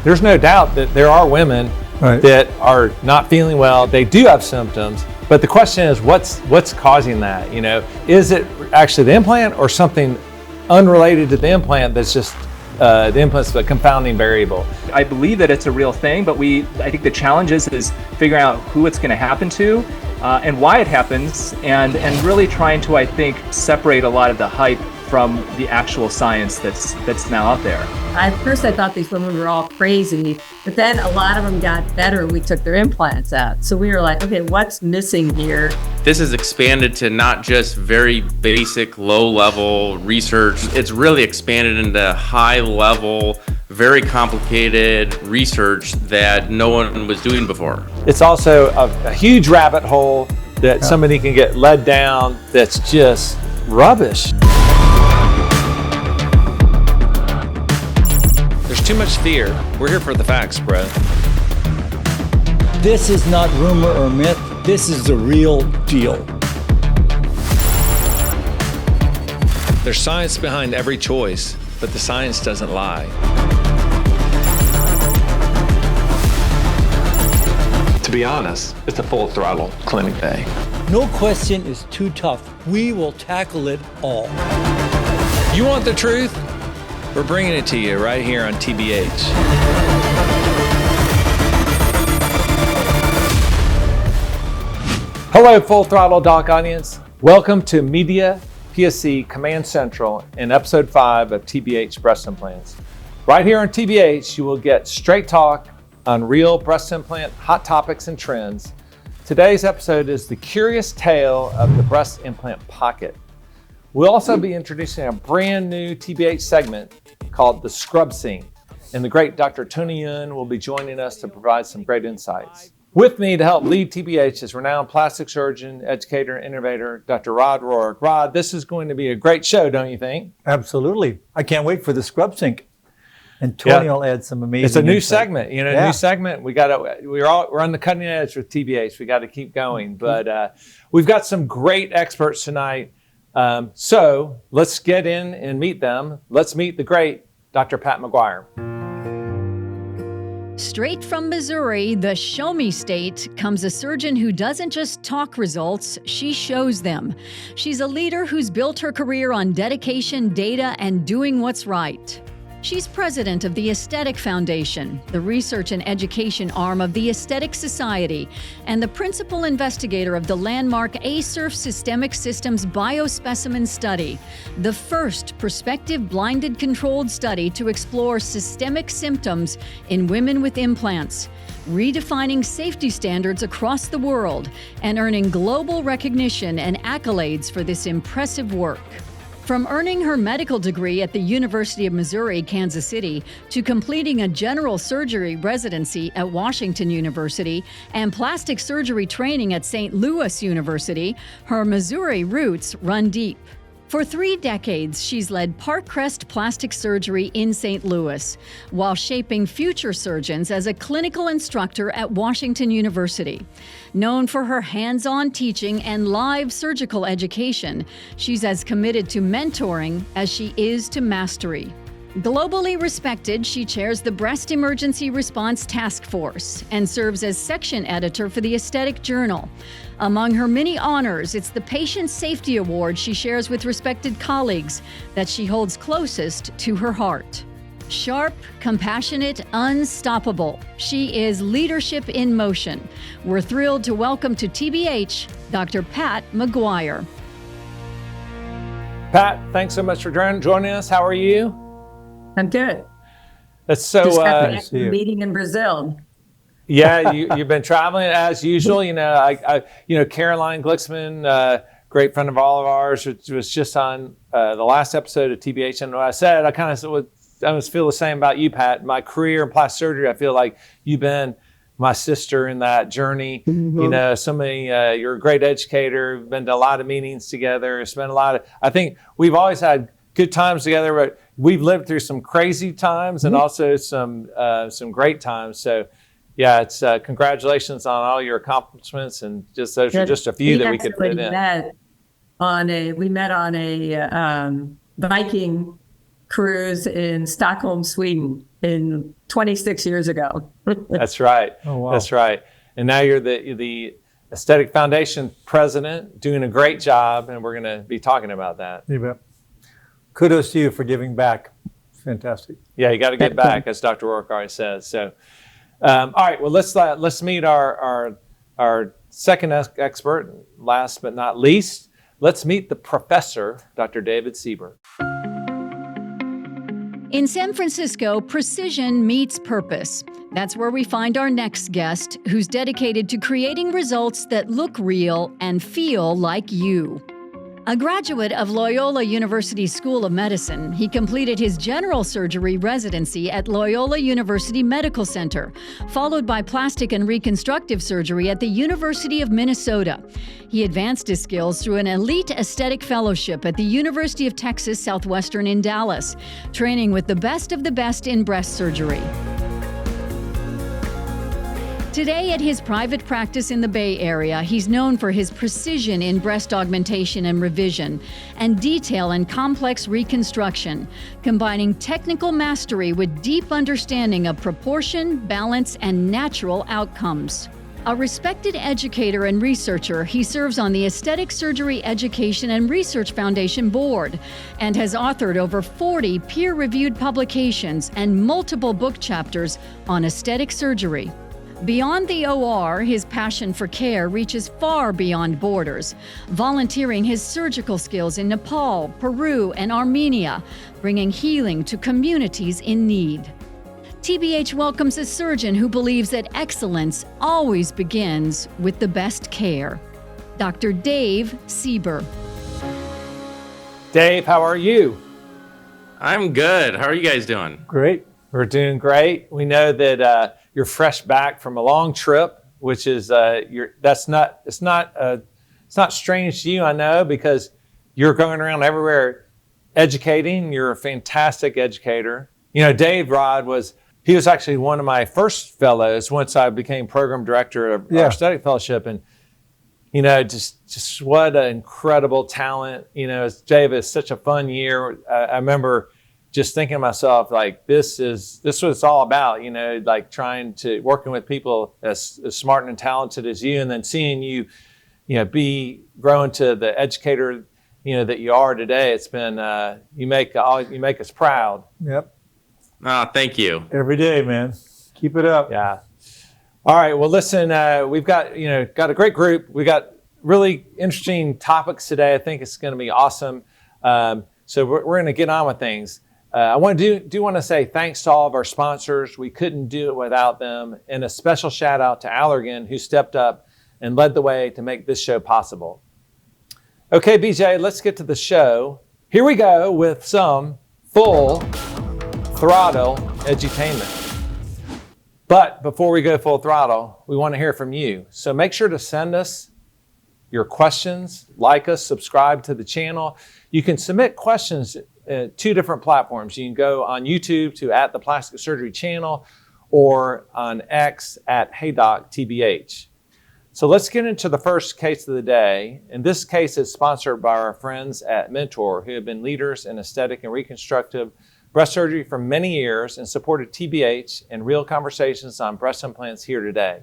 there's no doubt that there are women that are not feeling well. They do have symptoms, but the question is, what's causing that? You know, is it actually the implant or something unrelated to the implant that's just the implant's a confounding variable? I believe that it's a real thing, but I think the challenge is figuring out who it's going to happen to and why it happens, and really trying to, I think, separate a lot of the hype from the actual science that's now out there. At first I thought these women were all crazy, but then a lot of them got better when we took their implants out. So we were like, okay, what's missing here? This has expanded to not just very basic, low-level research. It's really expanded into high-level, very complicated research that no one was doing before. It's also a huge rabbit hole that somebody can get led down that's just rubbish. There's too much fear. We're here for the facts, bro. This is not rumor or myth. This is the real deal. There's science behind every choice, but the science doesn't lie. To be honest, it's a full throttle clinic day. No question is too tough. We will tackle it all. You want the truth? We're bringing it to you right here on TBH. Hello, Full Throttle Doc audience. Welcome to Media PSC Command Central in episode 5 of TBH Breast Implants. Right here on TBH, you will get straight talk on real breast implant hot topics and trends. Today's episode is the curious tale of the breast implant pocket. We'll also be introducing a brand new TBH segment called the Scrub Scene, and the great Dr. Tony Yun will be joining us to provide some great insights. With me to help lead TBH is renowned plastic surgeon, educator, and innovator, Dr. Rod Rohrich. Rod, this is going to be a great show, don't you think? Absolutely. I can't wait for the scrub sink. And Tony will add some amazing It's a new insight. segment, new segment. We're on the cutting edge with TBH. We got to keep going, but we've got some great experts tonight. So let's get in and meet them. Let's meet the great Dr. Pat McGuire. Straight from Missouri, the Show Me State, comes a surgeon who doesn't just talk results, she shows them. She's a leader who's built her career on dedication, data, and doing what's right. She's president of the Aesthetic Foundation, the research and education arm of the Aesthetic Society, and the principal investigator of the landmark ASERF Systemic Systems Biospecimen Study, the first prospective blinded controlled study to explore systemic symptoms in women with implants, redefining safety standards across the world and earning global recognition and accolades for this impressive work. From earning her medical degree at the University of Missouri, Kansas City, to completing a general surgery residency at Washington University and plastic surgery training at St. Louis University, her Missouri roots run deep. For 3 decades, she's led Parkcrest Plastic Surgery in St. Louis, while shaping future surgeons as a clinical instructor at Washington University. Known for her hands-on teaching and live surgical education, she's as committed to mentoring as she is to mastery. Globally respected, she chairs the Breast Emergency Response Task Force and serves as section editor for the Aesthetic Journal. Among her many honors, it's the Patient Safety Award she shares with respected colleagues that she holds closest to her heart. Sharp, compassionate, unstoppable. She is leadership in motion. We're thrilled to welcome to TBH, Dr. Pat McGuire. Pat, thanks so much for joining us. How are you? I'm good. That's so Just got a meeting in Brazil. Yeah, you've been traveling as usual. Caroline Glicksman, great friend of all of ours, was just on the last episode of TBH. And what I said, I almost feel the same about you, Pat. My career in plastic surgery, I feel like you've been my sister in that journey. Mm-hmm. You're a great educator. We've been to a lot of meetings together. I think we've always had good times together, but we've lived through some crazy times and also some great times. So yeah, it's congratulations on all your accomplishments, and just those are just a few that we could fit in. We met on a Viking cruise in Stockholm, Sweden, in 26 years ago. That's right. Oh, wow. That's right. And now you're the Aesthetic Foundation president, doing a great job, and we're going to be talking about that. You bet. Kudos to you for giving back. Fantastic. Yeah, you got to get back, as Dr. Rourke always says. So, all right. Well, let's meet our second expert. Last but not least, let's meet the professor, Dr. David Sieber. In San Francisco, precision meets purpose. That's where we find our next guest, who's dedicated to creating results that look real and feel like you. A graduate of Loyola University School of Medicine, he completed his general surgery residency at Loyola University Medical Center, followed by plastic and reconstructive surgery at the University of Minnesota. He advanced his skills through an elite aesthetic fellowship at the University of Texas Southwestern in Dallas, training with the best of the best in breast surgery. Today, at his private practice in the Bay Area, he's known for his precision in breast augmentation and revision, and detail and complex reconstruction, combining technical mastery with deep understanding of proportion, balance, and natural outcomes. A respected educator and researcher, he serves on the Aesthetic Surgery Education and Research Foundation board and has authored over 40 peer-reviewed publications and multiple book chapters on aesthetic surgery. Beyond the OR, his passion for care reaches far beyond borders, volunteering his surgical skills in Nepal, Peru, and Armenia, bringing healing to communities in need. TBH welcomes a surgeon who believes that excellence always begins with the best care. Dr. Dave Sieber. Dave, how are you? I'm good. How are you guys doing? Great. We're doing great. We know that you're fresh back from a long trip, which is it's not strange to you, I know, because you're going around everywhere educating. You're a fantastic educator. You know, Dave Rod was actually one of my first fellows once I became program director of our aesthetic fellowship, and you know, just what an incredible talent. You know, Dave, it's such a fun year. I remember just thinking to myself, like, this is what it's all about, you know, like working with people as smart and talented as you, and then seeing you know, be growing to the educator, you know, that you are today. It's been, you make us proud. Yep. Thank you. Every day, man. Keep it up. Yeah. All right. Well, listen, we've got a great group. We got really interesting topics today. I think it's going to be awesome. So we're going to get on with things. I want to say thanks to all of our sponsors. We couldn't do it without them. And a special shout out to Allergan, who stepped up and led the way to make this show possible. Okay, BJ, let's get to the show. Here we go with some full throttle edutainment. But before we go full throttle, we want to hear from you. So make sure to send us your questions, like us, subscribe to the channel. You can submit questions 2 different platforms. You can go on YouTube to @the Plastic Surgery Channel, or on X @HeyDocTBH. So let's get into the first case of the day. And this case is sponsored by our friends at Mentor, who have been leaders in aesthetic and reconstructive breast surgery for many years and supported TBH and Real Conversations on Breast Implants here today.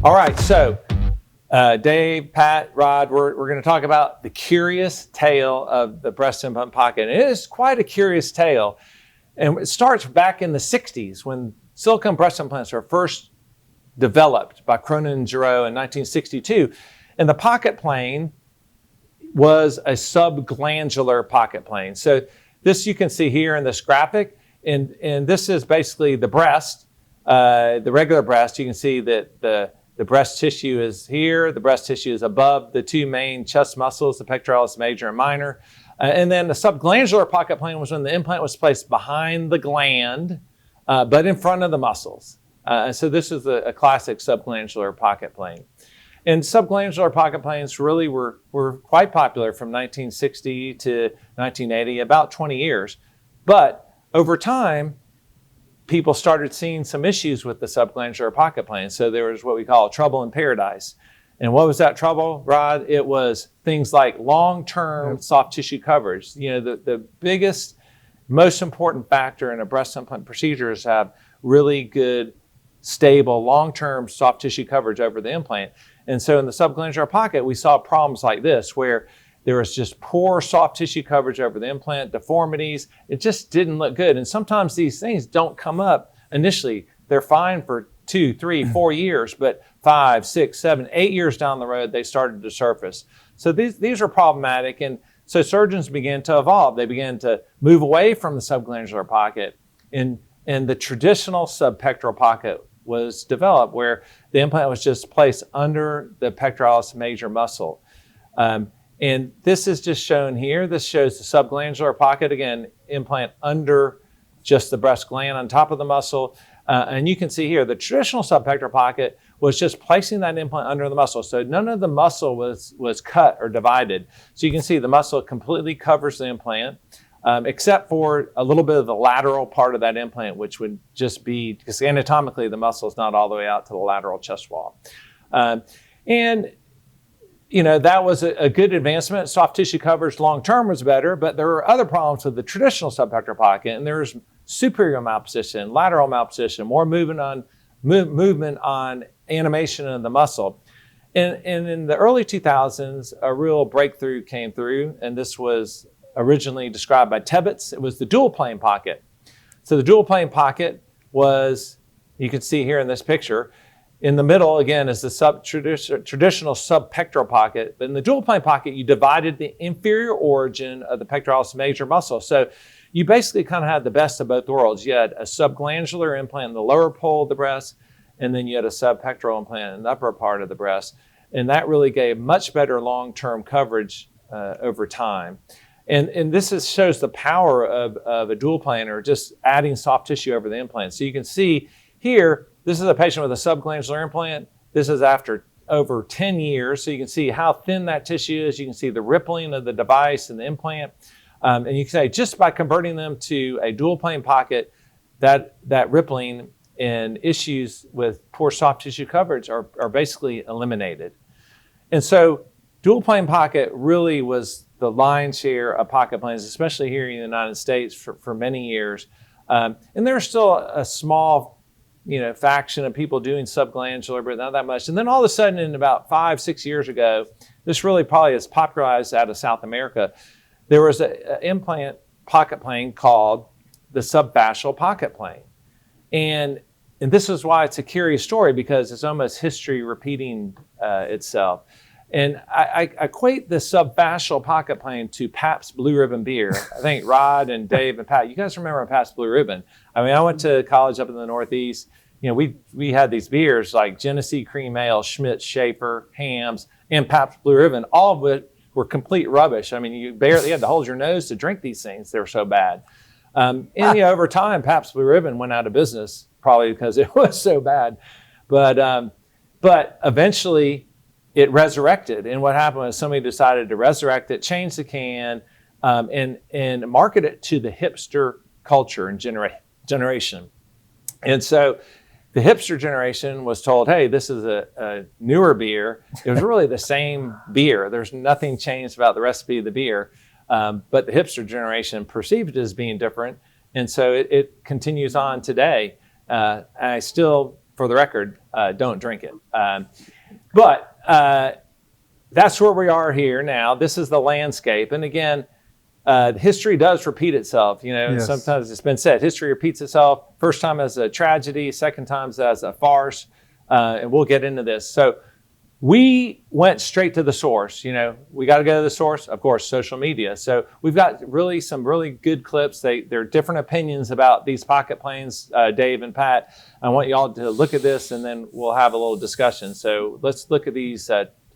All right, so Dave, Pat, Rod, we're going to talk about the curious tale of the breast implant pocket. And it is quite a curious tale. And it starts back in the 60s when silicone breast implants were first developed by Cronin and Giroux in 1962. And the pocket plane was a subglandular pocket plane. So this you can see here in this graphic. And this is basically the breast, the regular breast. You can see that the breast tissue is here. The breast tissue is above the 2 main chest muscles, the pectoralis major and minor. And then the subglandular pocket plane was when the implant was placed behind the gland, but in front of the muscles. So this is a classic subglandular pocket plane. And subglandular pocket planes really were quite popular from 1960 to 1980, about 20 years. But over time, people started seeing some issues with the subglandular pocket plane. So there was what we call trouble in paradise. And what was that trouble, Rod? It was things like long-term soft tissue coverage. You know, the biggest, most important factor in a breast implant procedure is to have really good, stable, long-term soft tissue coverage over the implant. And so in the subglandular pocket, we saw problems like this, where there was just poor soft tissue coverage over the implant, deformities. It just didn't look good. And sometimes these things don't come up initially. They're fine for 2, 3, 4 years, but 5, 6, 7, 8 years down the road, they started to surface. So these are problematic. And so surgeons began to evolve. They began to move away from the subglandular pocket, and the traditional subpectoral pocket was developed, where the implant was just placed under the pectoralis major muscle. And this is just shown here. This shows the subglandular pocket, again, implant under just the breast gland on top of the muscle. And you can see here, the traditional subpectoral pocket was just placing that implant under the muscle. So none of the muscle was cut or divided. So you can see the muscle completely covers the implant, except for a little bit of the lateral part of that implant, which would just be, because anatomically the muscle is not all the way out to the lateral chest wall. And you know, that was a good advancement. Soft tissue coverage long-term was better, but there were other problems with the traditional subpectoral pocket, and there's superior malposition, lateral malposition, more movement on animation of the muscle. And in the early 2000s, a real breakthrough came through, and this was originally described by Tebbets. It was the dual plane pocket. So the dual plane pocket was, you can see here in this picture, in the middle, again, is the traditional subpectoral pocket. But in the dual plane pocket, you divided the inferior origin of the pectoralis major muscle. So you basically kind of had the best of both worlds. You had a subglandular implant in the lower pole of the breast, and then you had a subpectoral implant in the upper part of the breast. And that really gave much better long-term coverage over time. And this shows the power of a dual plane, or just adding soft tissue over the implant. So you can see here, this is a patient with a subglandular implant. This is after over 10 years. So you can see how thin that tissue is. You can see the rippling of the device and the implant. And you can say just by converting them to a dual plane pocket, that rippling and issues with poor soft tissue coverage are basically eliminated. And so dual plane pocket really was the lion's share of pocket planes, especially here in the United States for many years. And there's still a small faction of people doing subglandular, but not that much. And then all of a sudden, in about 5, 6 years ago, this really probably is popularized out of South America. There was an implant pocket plane called the subfascial pocket plane. And this is why it's a curious story, because it's almost history repeating itself. And I equate the subfascial pocket plane to Pabst Blue Ribbon beer. I think Rod and Dave and Pat, you guys remember Pabst Blue Ribbon. I mean, I went to college up in the Northeast. You know, we had these beers like Genesee Cream Ale, Schmidt, Schaefer, Hams, and Pabst Blue Ribbon, all of which were complete rubbish. I mean, you barely had to hold your nose to drink these things. They were so bad. And over time, Pabst Blue Ribbon went out of business, probably because it was so bad. But eventually, it resurrected. And what happened was somebody decided to resurrect it, change the can, and market it to the hipster culture and generation. And so the hipster generation was told, hey, this is a newer beer. It was really the same beer. There's nothing changed about the recipe of the beer. But the hipster generation perceived it as being different. And so it continues on today. I still, for the record, don't drink it. But that's where we are here now. This is the landscape. And again, history does repeat itself. Yes. Sometimes it's been said, history repeats itself. First time as a tragedy, second time as a farce. And we'll get into this. So we went straight to the source. We got to go to the source, of course, social media. So we've got some really good clips. There are different opinions about these pocket planes, Dave and Pat. I want you all to look at this, and then we'll have a little discussion. So let's look at these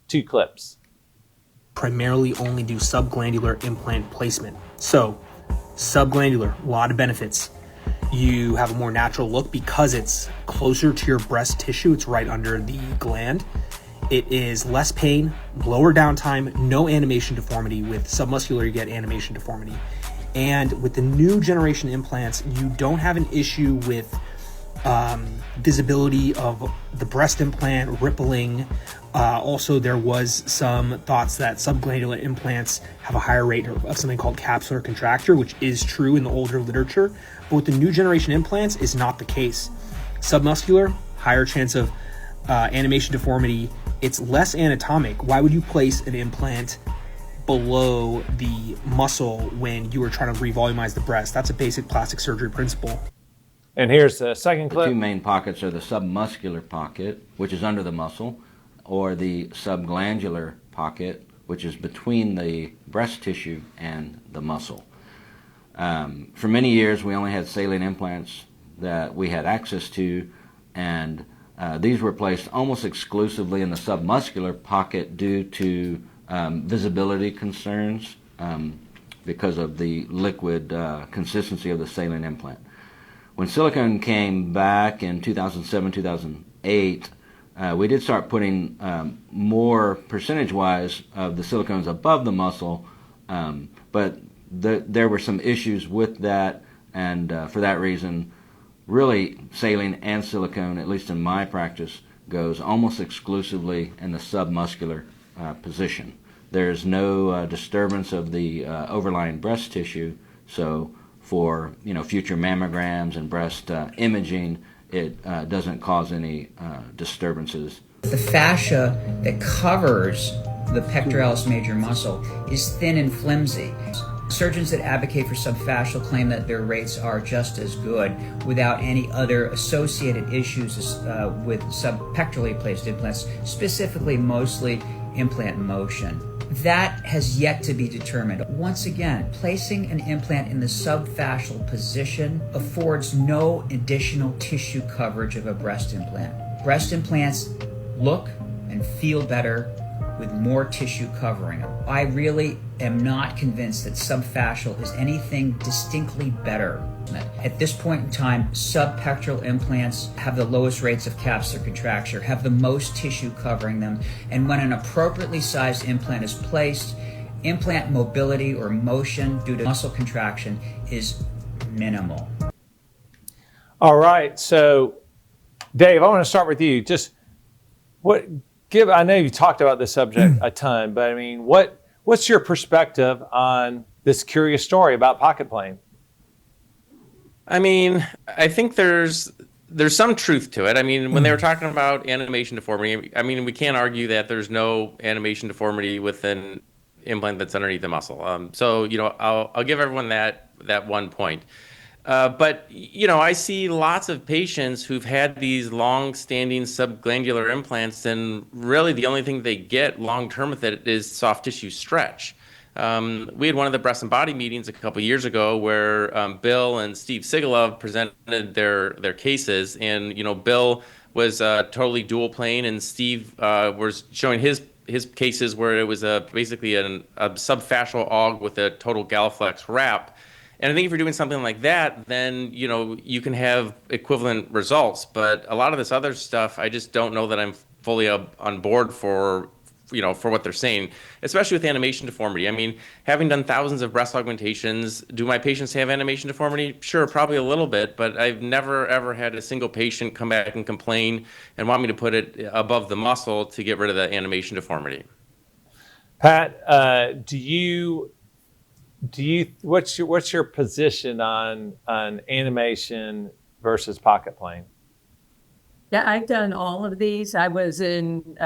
2 clips. Primarily only do subglandular implant placement. So subglandular, a lot of benefits. You have a more natural look because it's closer to your breast tissue. It's right under the gland. It is less pain, lower downtime, no animation deformity. With submuscular, you get animation deformity. And with the new generation implants, you don't have an issue with visibility of the breast implant rippling. Also, there was some thoughts that subglandular implants have a higher rate of something called capsular contracture, which is true in the older literature. But with the new generation implants, is not the case. Submuscular, higher chance of animation deformity. It's less anatomic. Why would you place an implant below the muscle when you were trying to revolumize the breast? That's a basic plastic surgery principle. And here's the second The clip. two main pockets are the submuscular pocket, which is under the muscle, or the subglandular pocket, which is between the breast tissue and the muscle. For many years, we only had saline implants that we had access to, and these were placed almost exclusively in the submuscular pocket due to visibility concerns because of the liquid consistency of the saline implant. When silicone came back in 2007, 2008, we did start putting more percentage-wise of the silicones above the muscle, but there were some issues with that, and for that reason, really saline and silicone, at least in my practice, goes almost exclusively in the submuscular position. There's no disturbance of the overlying breast tissue, so for future mammograms and breast imaging, it doesn't cause any disturbances. The fascia that covers the pectoralis major muscle is thin and flimsy. Surgeons that advocate for subfascial claim that their rates are just as good without any other associated issues with subpectorally placed implants, specifically mostly implant motion. That has yet to be determined. Once again, placing an implant in the subfascial position affords no additional tissue coverage of a breast implant. Breast implants look and feel better with more tissue covering them. I really am not convinced that subfascial is anything distinctly better. At this point in time, subpectoral implants have the lowest rates of capsular contracture, have the most tissue covering them, and when an appropriately sized implant is placed, implant mobility or motion due to muscle contraction is minimal. All right, so Dave, I want to start with you. Just I know you talked about this subject a ton, but I mean, what's your perspective on this curious story about pocket plane? I mean, I think there's some truth to it. I mean, when they were talking about animation deformity, I mean, we can't argue that there's no animation deformity with an implant that's underneath the muscle. So, I'll give everyone that one point. But, I see lots of patients who've had these long-standing subglandular implants, and really the only thing they get long-term with it is soft tissue stretch. We had one of the breast and body meetings a couple years ago where Bill and Steve Sigalov presented their cases, and Bill was totally dual plane, and Steve was showing his cases where it was basically a subfascial aug with a total Galaflex wrap. And I think if you're doing something like that, then you can have equivalent results. But a lot of this other stuff, I just don't know that I'm fully on board for what they're saying, especially with animation deformity. I mean, having done thousands of breast augmentations, do my patients have animation deformity? Sure, probably a little bit, but I've never, ever had a single patient come back and complain and want me to put it above the muscle to get rid of the animation deformity. Pat, what's your position on animation versus pocket plane? Yeah, I've done all of these. I was in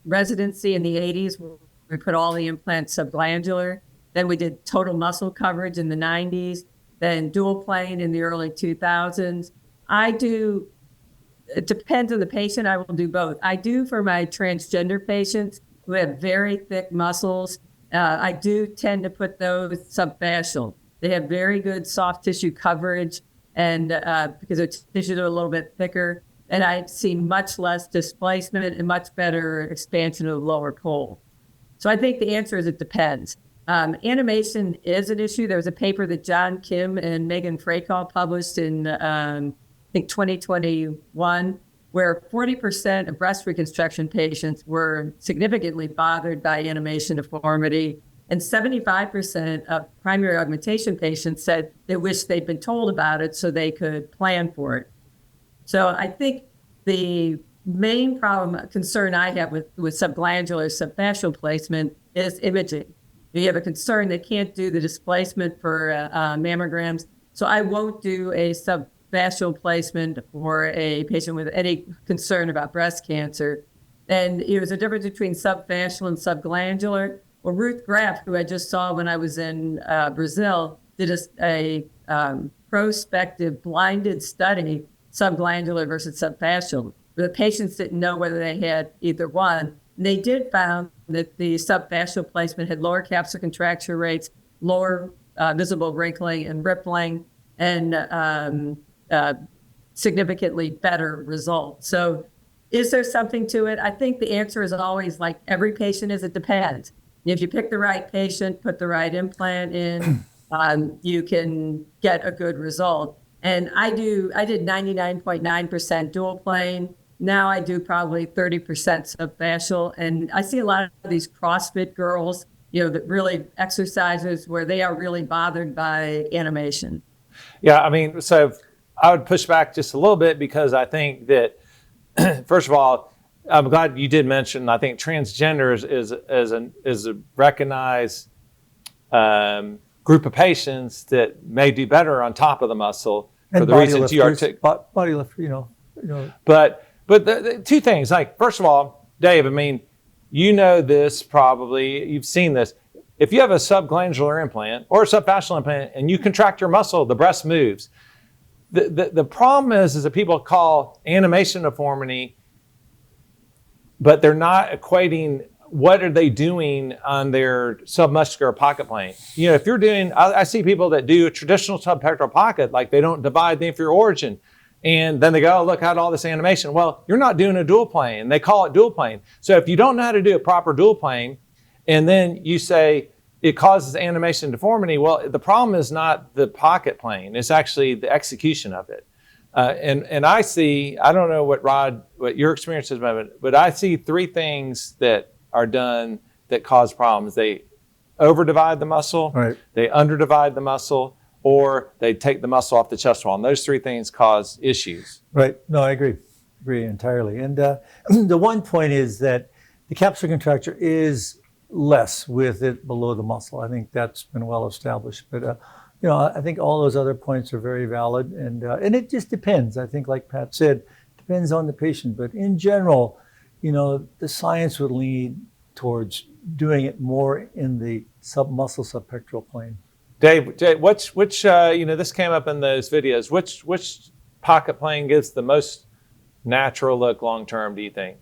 residency in the 80s where we put all the implants subglandular. Then we did total muscle coverage in the 90s, then dual plane in the early 2000s. It depends on the patient. I will do both. I do for my transgender patients who have very thick muscles. I do tend to put those subfascial. They have very good soft tissue coverage, and because their tissues are a little bit thicker. And I've seen much less displacement and much better expansion of the lower pole. So I think the answer is it depends. Animation is an issue. There was a paper that John Kim and Megan Fracall published in, I think, 2021, where 40% of breast reconstruction patients were significantly bothered by animation deformity. And 75% of primary augmentation patients said they wish they'd been told about it so they could plan for it. So I think the main concern I have with subglandular subfascial placement is imaging. You have a concern they can't do the displacement for mammograms. So I won't do a subfascial placement for a patient with any concern about breast cancer. And there's a difference between subfascial and subglandular. Well, Ruth Graff, who I just saw when I was in Brazil, did a prospective blinded study, subglandular versus subfascial. The patients didn't know whether they had either one. And they did found that the subfascial placement had lower capsular contracture rates, lower visible wrinkling and rippling, and significantly better results. So is there something to it? I think the answer is always like every patient is, it depends. If you pick the right patient, put the right implant in, you can get a good result. And I did 99.9% dual plane. Now I do probably 30% subfascial. And I see a lot of these CrossFit girls, that really exercises where they are really bothered by animation. Yeah, I mean, so I would push back just a little bit because I think that, first of all, I'm glad you did mention, I think transgender is a recognized group of patients that may do better on top of the muscle for the reasons you articulate. Body lifter, But the two things, like, first of all, Dave, I mean, this probably, you've seen this. If you have a subglandular implant or a subfascial implant and you contract your muscle, the breast moves. The problem is that people call animation deformity, but they're not equating what are they doing on their submuscular pocket plane. If you're doing, I see people that do a traditional subpectoral pocket, like they don't divide the inferior origin. And then they go, oh, look, I had all this animation. Well, you're not doing a dual plane. They call it dual plane. So if you don't know how to do a proper dual plane, and then you say it causes animation deformity, well, the problem is not the pocket plane. It's actually the execution of it. And I see, I don't know what your experience is, but I see three things that are done that cause problems. They overdivide the muscle, right. They underdivide the muscle, or they take the muscle off the chest wall. And those three things cause issues. Right. No, I agree entirely. And the one point is that the capsular contracture is less with it below the muscle. I think that's been well established. But I think all those other points are very valid, and it just depends. I think, like Pat said, depends on the patient. But in general, the science would lean towards doing it more in the submuscle subpectoral plane. Dave, which this came up in those videos. Which pocket plane gives the most natural look long term? Do you think?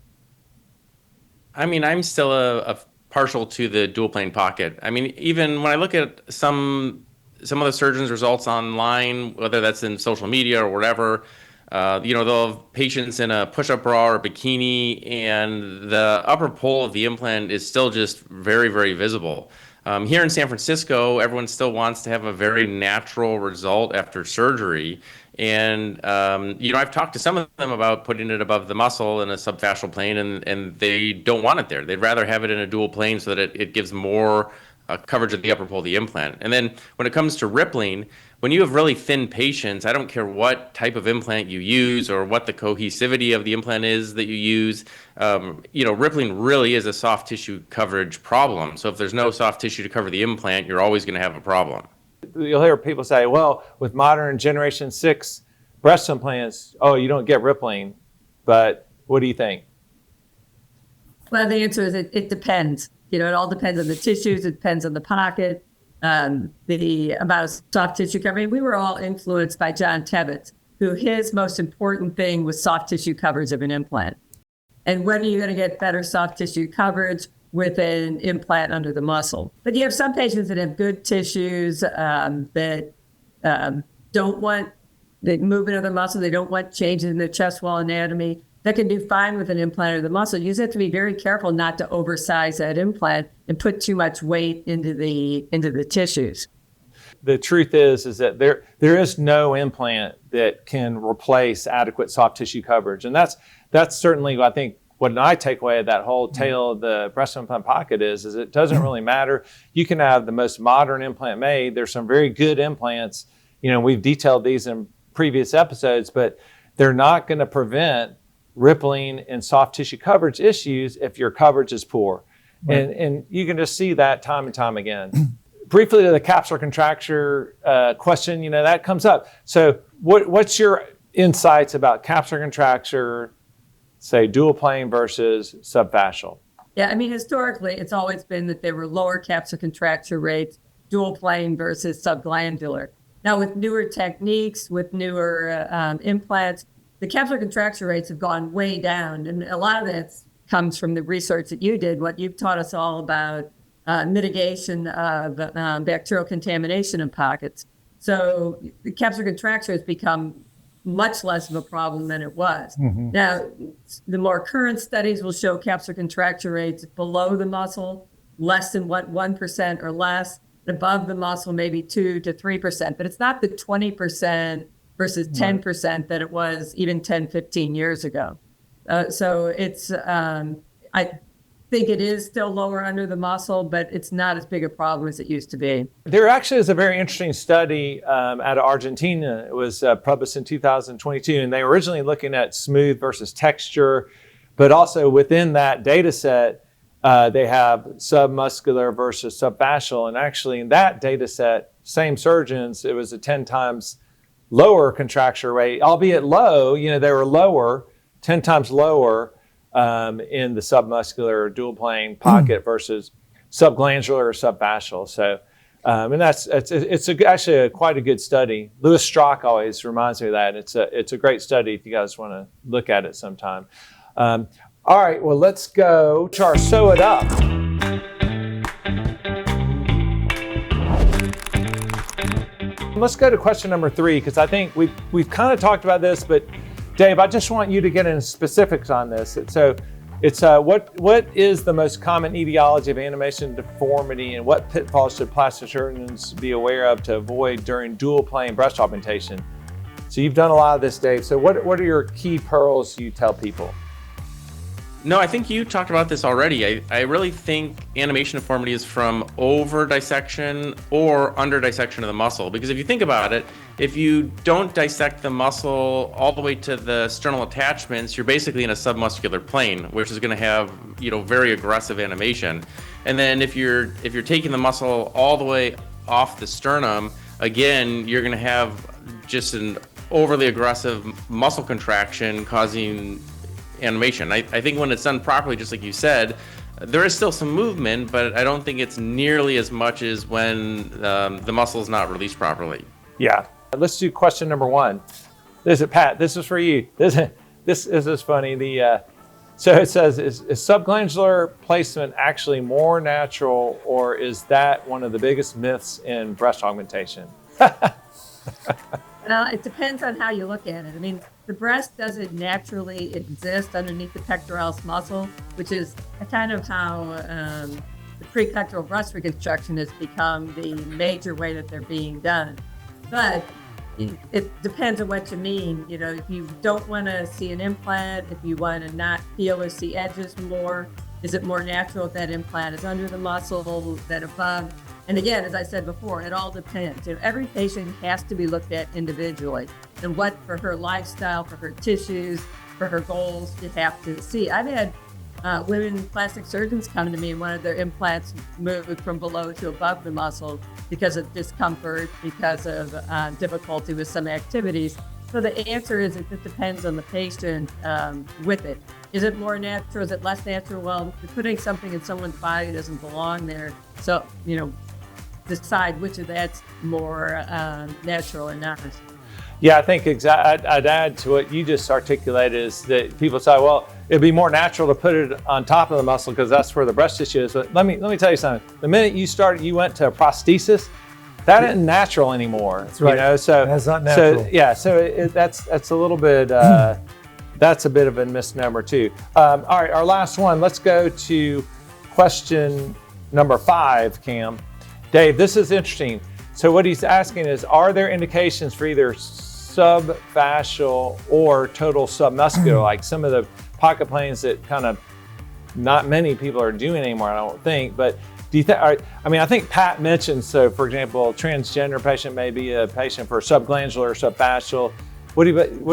I mean, I'm still a partial to the dual plane pocket. I mean, even when I look at some of the surgeons' results online, whether that's in social media or whatever, they'll have patients in a push-up bra or bikini, and the upper pole of the implant is still just very, very visible. Here in San Francisco, everyone still wants to have a very natural result after surgery. And, I've talked to some of them about putting it above the muscle in a subfascial plane, and they don't want it there. They'd rather have it in a dual plane so that it gives more coverage of the upper pole of the implant. And then when it comes to rippling, when you have really thin patients, I don't care what type of implant you use or what the cohesivity of the implant is that you use, rippling really is a soft tissue coverage problem. So if there's no soft tissue to cover the implant, you're always going to have a problem. You'll hear people say, well, with modern Generation 6 breast implants, oh, you don't get rippling. But what do you think? Well, the answer is it depends. It all depends on the tissues. It depends on the pocket, the amount of soft tissue covering. We were all influenced by John Tebbets, who his most important thing was soft tissue coverage of an implant. And when are you going to get better soft tissue coverage with an implant under the muscle? But you have some patients that have good tissues that don't want the movement of the muscle. They don't want changes in the chest wall anatomy. That can do fine with an implant under the muscle. You just have to be very careful not to oversize that implant and put too much weight into the tissues. The truth is that there is no implant that can replace adequate soft tissue coverage, and that's certainly, I think, what I take away of that whole tale of the breast implant pocket is it doesn't really matter. You can have the most modern implant made. There's some very good implants. We've detailed these in previous episodes, but they're not going to prevent rippling and soft tissue coverage issues if your coverage is poor. Right. And you can just see that time and time again. Briefly to the capsular contracture question, that comes up. So what's your insights about capsular contracture, say dual plane versus subfascial? Yeah, historically, it's always been that there were lower capsular contracture rates, dual plane versus subglandular. Now, with newer techniques, with newer implants, the capsular contracture rates have gone way down. And a lot of that comes from the research that you did, what you've taught us all about mitigation of bacterial contamination in pockets. So the capsular contracture has become much less of a problem than it was. Mm-hmm. Now, the more current studies will show capsular contracture rates below the muscle, less than 1% or less, above the muscle, maybe 2 to 3%. But it's not the 20% versus 10% that it was even 10, 15 years ago. So it's, I think it is still lower under the muscle, but it's not as big a problem as it used to be. There actually is a very interesting study out of Argentina. It was published in 2022, and they were originally looking at smooth versus texture, but also within that data set, they have submuscular versus subfascial. And actually in that data set, same surgeons, it was a 10 times lower contracture rate, albeit low, they were lower, 10 times lower in the submuscular dual plane pocket versus subglandular or subfascial. So, and it's actually quite a good study. Louis Strauch always reminds me of that. It's a great study if you guys want to look at it sometime. All right, well, let's go to our Sew It Up. Let's go to question number 3, because I think we've kind of talked about this, but Dave, I just want you to get into specifics on this. So it's what is the most common etiology of animation deformity, and what pitfalls should plastic surgeons be aware of to avoid during dual plane breast augmentation? So you've done a lot of this, Dave. So what are your key pearls you tell people? No, I think you talked about this already. I really think animation deformity is from over dissection or under dissection of the muscle. Because if you think about it, if you don't dissect the muscle all the way to the sternal attachments, you're basically in a submuscular plane, which is going to have, very aggressive animation. And then if you're taking the muscle all the way off the sternum, again, you're going to have just an overly aggressive muscle contraction causing animation. I think when it's done properly, just like you said, there is still some movement, but I don't think it's nearly as much as when the muscle is not released properly. Yeah. Let's do question number 1. Pat, this is for you. This is funny. So it says, is subglandular placement actually more natural, or is that one of the biggest myths in breast augmentation? Well, it depends on how you look at it. The breast doesn't naturally exist underneath the pectoralis muscle, which is kind of how the prepectoral breast reconstruction has become the major way that they're being done. But it depends on what you mean. If you don't want to see an implant, if you want to not feel or see edges more, is it more natural if that implant is under the muscle than above? And again, as I said before, it all depends. Every patient has to be looked at individually, and what for her lifestyle, for her tissues, for her goals, you have to see. I've had women plastic surgeons come to me and wanted their implants moved from below to above the muscle because of discomfort, because of difficulty with some activities. So the answer is it just depends on the patient with it. Is it more natural? Is it less natural? Well, if you're putting something in someone's body that doesn't belong there, so, decide which of that's more natural or not. Yeah, I think I'd add to what you just articulated is that people say, well, it'd be more natural to put it on top of the muscle because that's where the breast tissue is. But let me tell you something. The minute you went to prosthesis, that isn't natural anymore. That's right. So that's not natural. That's a little bit. That's a bit of a misnomer too. All right, our last one. Let's go to question number 5, Cam. Dave, this is interesting. So what he's asking is, are there indications for either subfascial or total submuscular, like some of the pocket planes that kind of not many people are doing anymore, I don't think. But do you think? I mean, I think Pat mentioned. So, for example, a transgender patient may be a patient for subglandular or subfascial. What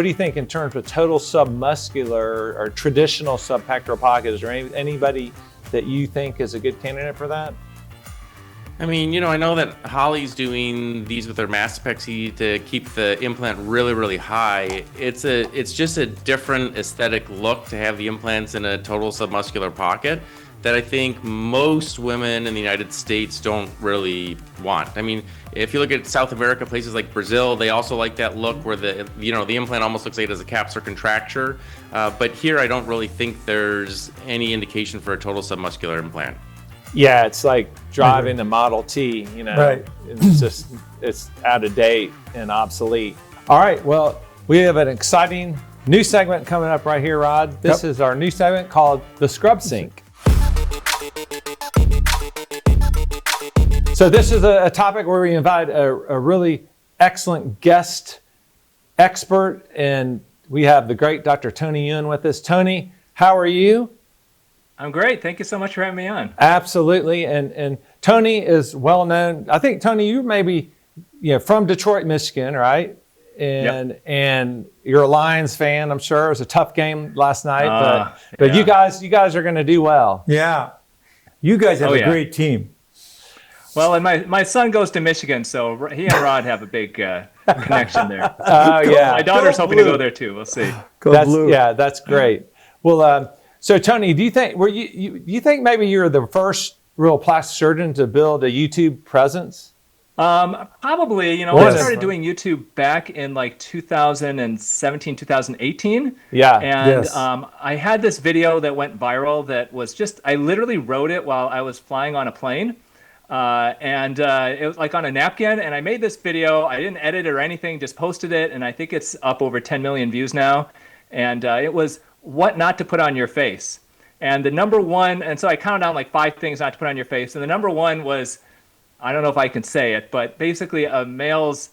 do you think in terms of total submuscular or traditional subpectoral pocket? Is there anybody that you think is a good candidate for that? I mean, I know that Holly's doing these with their mastopexy to keep the implant really, really high. It's just a different aesthetic look to have the implants in a total submuscular pocket that I think most women in the United States don't really want. I mean, if you look at South America, places like Brazil, they also like that look where the implant almost looks like it has a capsular contracture. But here, I don't really think there's any indication for a total submuscular implant. Yeah, it's like driving a Model T, Right. It's out of date and obsolete. All right, well, we have an exciting new segment coming up right here, Rod. This is our new segment called The Scrub Sink. So this is a topic where we invite a really excellent guest expert, and we have the great Dr. Tony Yuen with us. Tony, how are you? I'm great. Thank you so much for having me on. Absolutely. And Tony is well known. I think, Tony, you may be from Detroit, Michigan, right? And you're a Lions fan, I'm sure. It was a tough game last night, but you guys are going to do well. Yeah. You guys have a great team. Well, and my son goes to Michigan, so he and Rod have a big connection there. My daughter's hoping to go there too. We'll see. That's great. Well, so Tony, do you think you think maybe you're the first real plastic surgeon to build a YouTube presence? Probably. I started doing YouTube back in like 2017, 2018. Yeah. And I had this video that went viral that was I literally wrote it while I was flying on a plane. And it was like on a napkin, and I made this video. I didn't edit it or anything, just posted it, and I think it's up over 10 million views now. And it was what not to put on your face. And the number one, and so I counted down like 5 things not to put on your face. And the number one was, I don't know if I can say it, but basically a male's,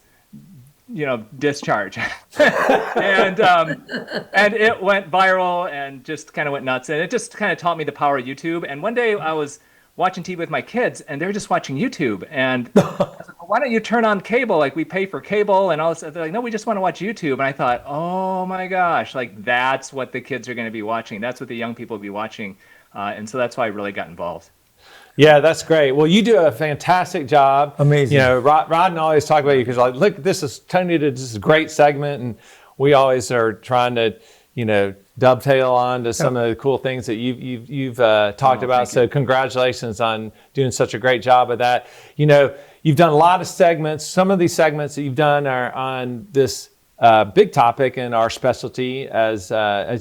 discharge. and it went viral and just kind of went nuts. And it just kind of taught me the power of YouTube. And one day I was watching TV with my kids, and they're just watching YouTube. And I was like, why don't you turn on cable? Like, we pay for cable and all this. They're like, no, we just want to watch YouTube. And I thought, oh my gosh, like that's what the kids are going to be watching. That's what the young people will be watching. And so that's why I really got involved. Yeah, that's great. Well, you do a fantastic job. Amazing. Rod and I always talk about you because look, this is Tony did this is a great segment, and we always are trying to, dovetail on to some of the cool things that you've talked about. So congratulations on doing such a great job of that. You've done a lot of segments. Some of these segments that you've done are on this big topic in our specialty as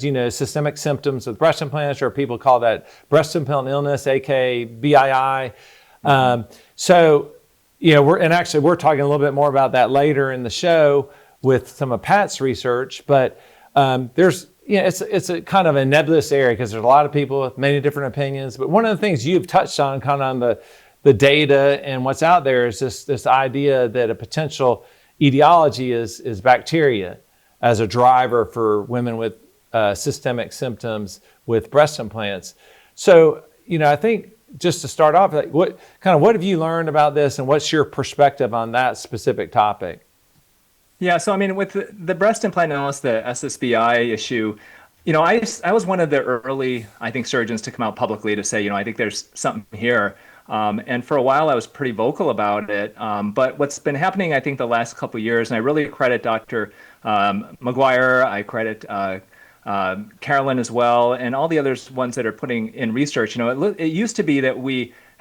you know, systemic symptoms of breast implants, or people call that breast implant illness, aka BII. So, we're talking a little bit more about that later in the show with some of Pat's research, but there's, it's a kind of a nebulous area because there's a lot of people with many different opinions. But one of the things you've touched on kind of on the data and what's out there is this idea that a potential etiology is bacteria as a driver for women with systemic symptoms with breast implants. So, I think just to start off, like what have you learned about this, and what's your perspective on that specific topic? Yeah, so I mean, with the breast implant illness, the SSBI issue, I was one of the early, I think, surgeons to come out publicly to say, I think there's something here. And for a while, I was pretty vocal about it. But what's been happening, I think, the last couple of years, and I really credit Dr. McGuire, I credit Carolyn as well, and all the other ones that are putting in research. It used to be that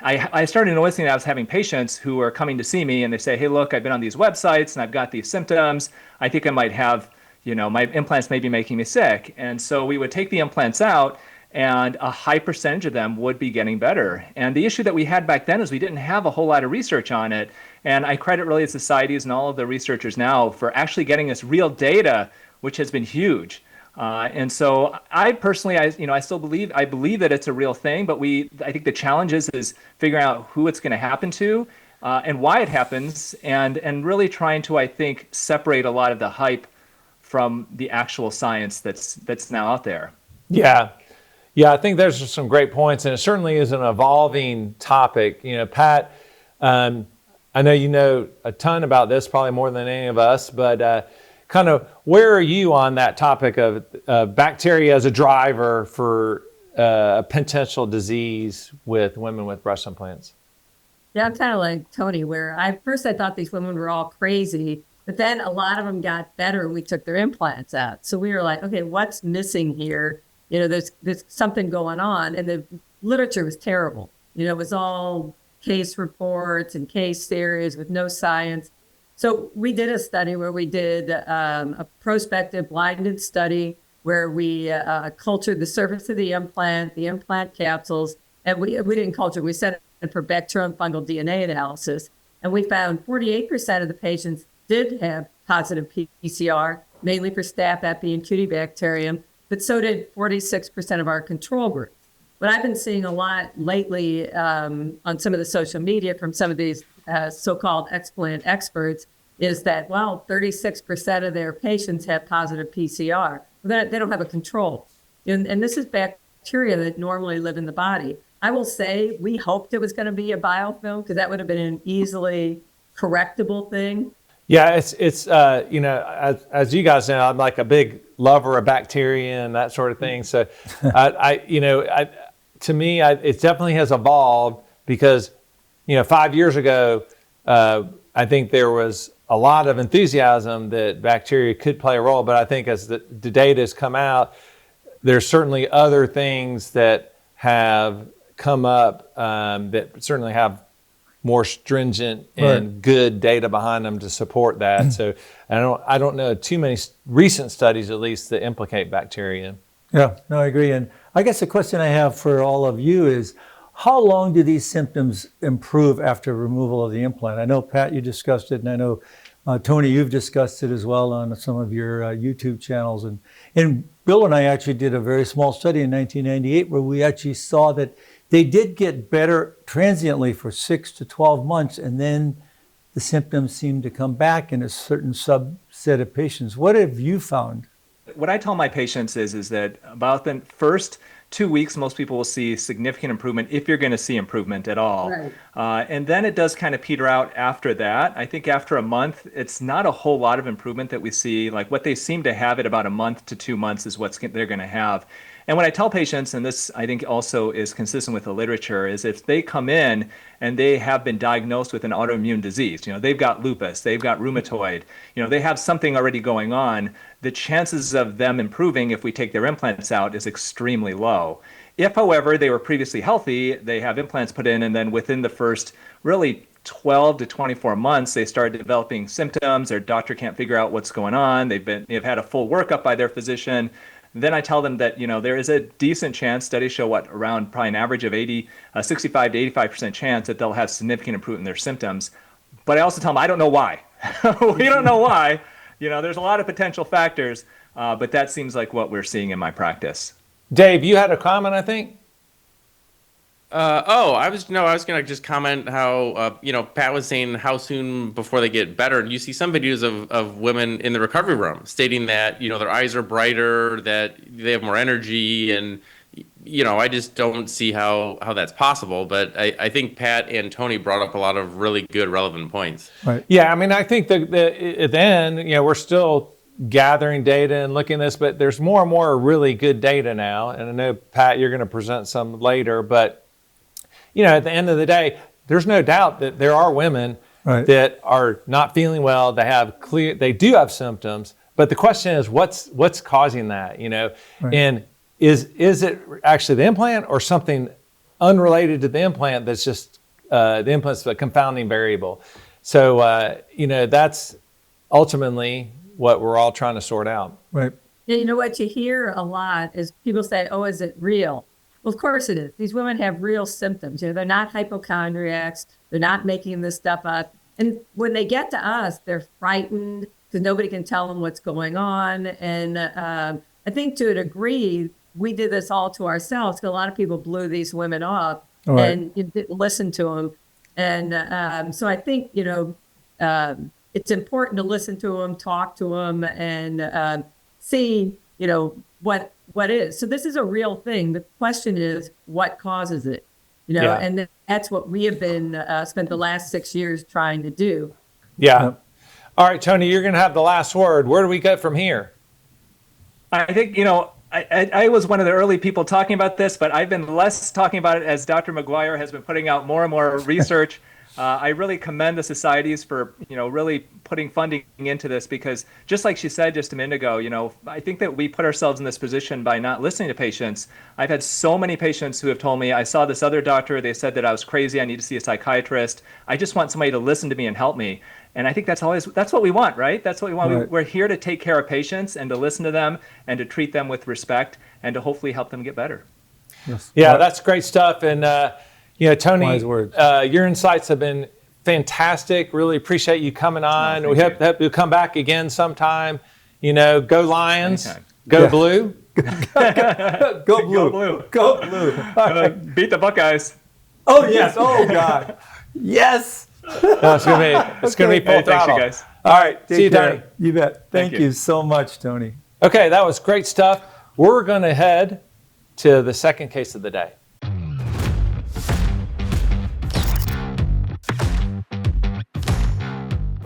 I started noticing that I was having patients who were coming to see me, and they say, hey, look, I've been on these websites, and I've got these symptoms. I think I might have, my implants may be making me sick. And so we would take the implants out, and a high percentage of them would be getting better. And the issue that we had back then is we didn't have a whole lot of research on it. And I credit Related Societies and all of the researchers now for actually getting us real data, which has been huge. And so I personally, I still believe that it's a real thing, but I think the challenge is figuring out who it's going to happen to and why it happens, and really trying to, I think, separate a lot of the hype from the actual science that's now out there. Yeah. Yeah, I think there's some great points, and it certainly is an evolving topic. Pat, I know you know a ton about this, probably more than any of us, but kind of where are you on that topic of bacteria as a driver for a potential disease with women with breast implants? Yeah, I'm kind of like Tony, where I thought these women were all crazy, but then a lot of them got better when we took their implants out. So we were like, okay, what's missing here? There's something going on, and the literature was terrible. It was all case reports and case series with no science. So we did a study where we did a prospective blinded study where we cultured the surface of the implant capsules, and we didn't culture, we sent it for bacterial and fungal DNA analysis. And we found 48% of the patients did have positive PCR, mainly for Staph epi and Cutibacterium, but so did 46% of our control group. What I've been seeing a lot lately on some of the social media from some of these so-called explant experts is that, 36% of their patients have positive PCR. They don't have a control. And this is bacteria that normally live in the body. I will say we hoped it was going to be a biofilm because that would have been an easily correctable thing. Yeah, it's as you guys know, I'm like a big lover of bacteria and that sort of thing. So, to me, it definitely has evolved because, 5 years ago, I think there was a lot of enthusiasm that bacteria could play a role. But I think as the data has come out, there's certainly other things that have come up that certainly have more stringent and good data behind them to support that. So I don't know too many recent studies, at least, that implicate bacteria. Yeah, no, I agree. And I guess the question I have for all of you is, how long do these symptoms improve after removal of the implant? I know, Pat, you discussed it, and I know, Tony, you've discussed it as well on some of your YouTube channels. And Bill and I actually did a very small study in 1998 where we actually saw that they did get better transiently for 6 to 12 months, and then the symptoms seemed to come back in a certain subset of patients. What have you found? What I tell my patients is that about the first 2 weeks, most people will see significant improvement if you're going to see improvement at all. Right. And then it does kind of peter out after that. I think after a month, it's not a whole lot of improvement that we see. Like what they seem to have at about a month to 2 months is what they're going to have. And what I tell patients, and this I think also is consistent with the literature, is if they come in and they have been diagnosed with an autoimmune disease, they've got lupus, they've got rheumatoid, they have something already going on, the chances of them improving if we take their implants out is extremely low. If, however, they were previously healthy, they have implants put in, and then within the first really 12 to 24 months, they start developing symptoms, their doctor can't figure out what's going on, they've had a full workup by their physician. Then I tell them that, there is a decent chance, studies show around probably an average of 65 to 85% chance that they'll have significant improvement in their symptoms. But I also tell them, I don't know why. We don't know why. There's a lot of potential factors, but that seems like what we're seeing in my practice. Dave, you had a comment, I think? I was going to just comment how, Pat was saying how soon before they get better. And you see some videos of women in the recovery room stating that, their eyes are brighter, that they have more energy. And, I just don't see how that's possible. But I think Pat and Tony brought up a lot of really good, relevant points. Right. Yeah, I mean, I think that at the end, we're still gathering data and looking at this, but there's more and more really good data now. And I know, Pat, you're going to present some later, but at the end of the day, there's no doubt that there are women that are not feeling well. They do have symptoms, but the question is, what's causing that? And is it actually the implant or something unrelated to the implant that's just the implant's a confounding variable? So that's ultimately what we're all trying to sort out. Right. Yeah, what you hear a lot is people say, "Oh, is it real?" Well, of course it is. These women have real symptoms. They're not hypochondriacs. They're not making this stuff up. And when they get to us, they're frightened because nobody can tell them what's going on. And I think to a degree, we did this all to ourselves because a lot of people blew these women off and you didn't listen to them. And so I think, it's important to listen to them, talk to them, and see, what what is. So this is a real thing. The question is, what causes it? Yeah. And that's what we have been spent the last 6 years trying to do. Yeah. All right, Tony, you're going to have the last word. Where do we go from here? I think, I was one of the early people talking about this, but I've been less talking about it as Dr. McGuire has been putting out more and more research. I really commend the societies for, really putting funding into this, because just like she said just a minute ago, I think that we put ourselves in this position by not listening to patients. I've had so many patients who have told me, I saw this other doctor, they said that I was crazy, I need to see a psychiatrist. I just want somebody to listen to me and help me. And I think that's what we want, right? That's what we want. Right. We're here to take care of patients and to listen to them and to treat them with respect and to hopefully help them get better. Yes. Yeah, that's great stuff. And, Tony, Wise words. Your insights have been fantastic. Really appreciate you coming on. We hope you'll come back again sometime. Go Lions. Anytime. Go Blue. Go blue. Go blue. Go blue. All right. Beat the Buckeyes. Oh, yes. Oh, God. Yes. No, it's gonna be full Hey, thanks, throttle. you guys. All right. See you, care. Tony. You bet. Thank you. you so much, Tony. Okay, that was great stuff. We're going to head to the second case of the day.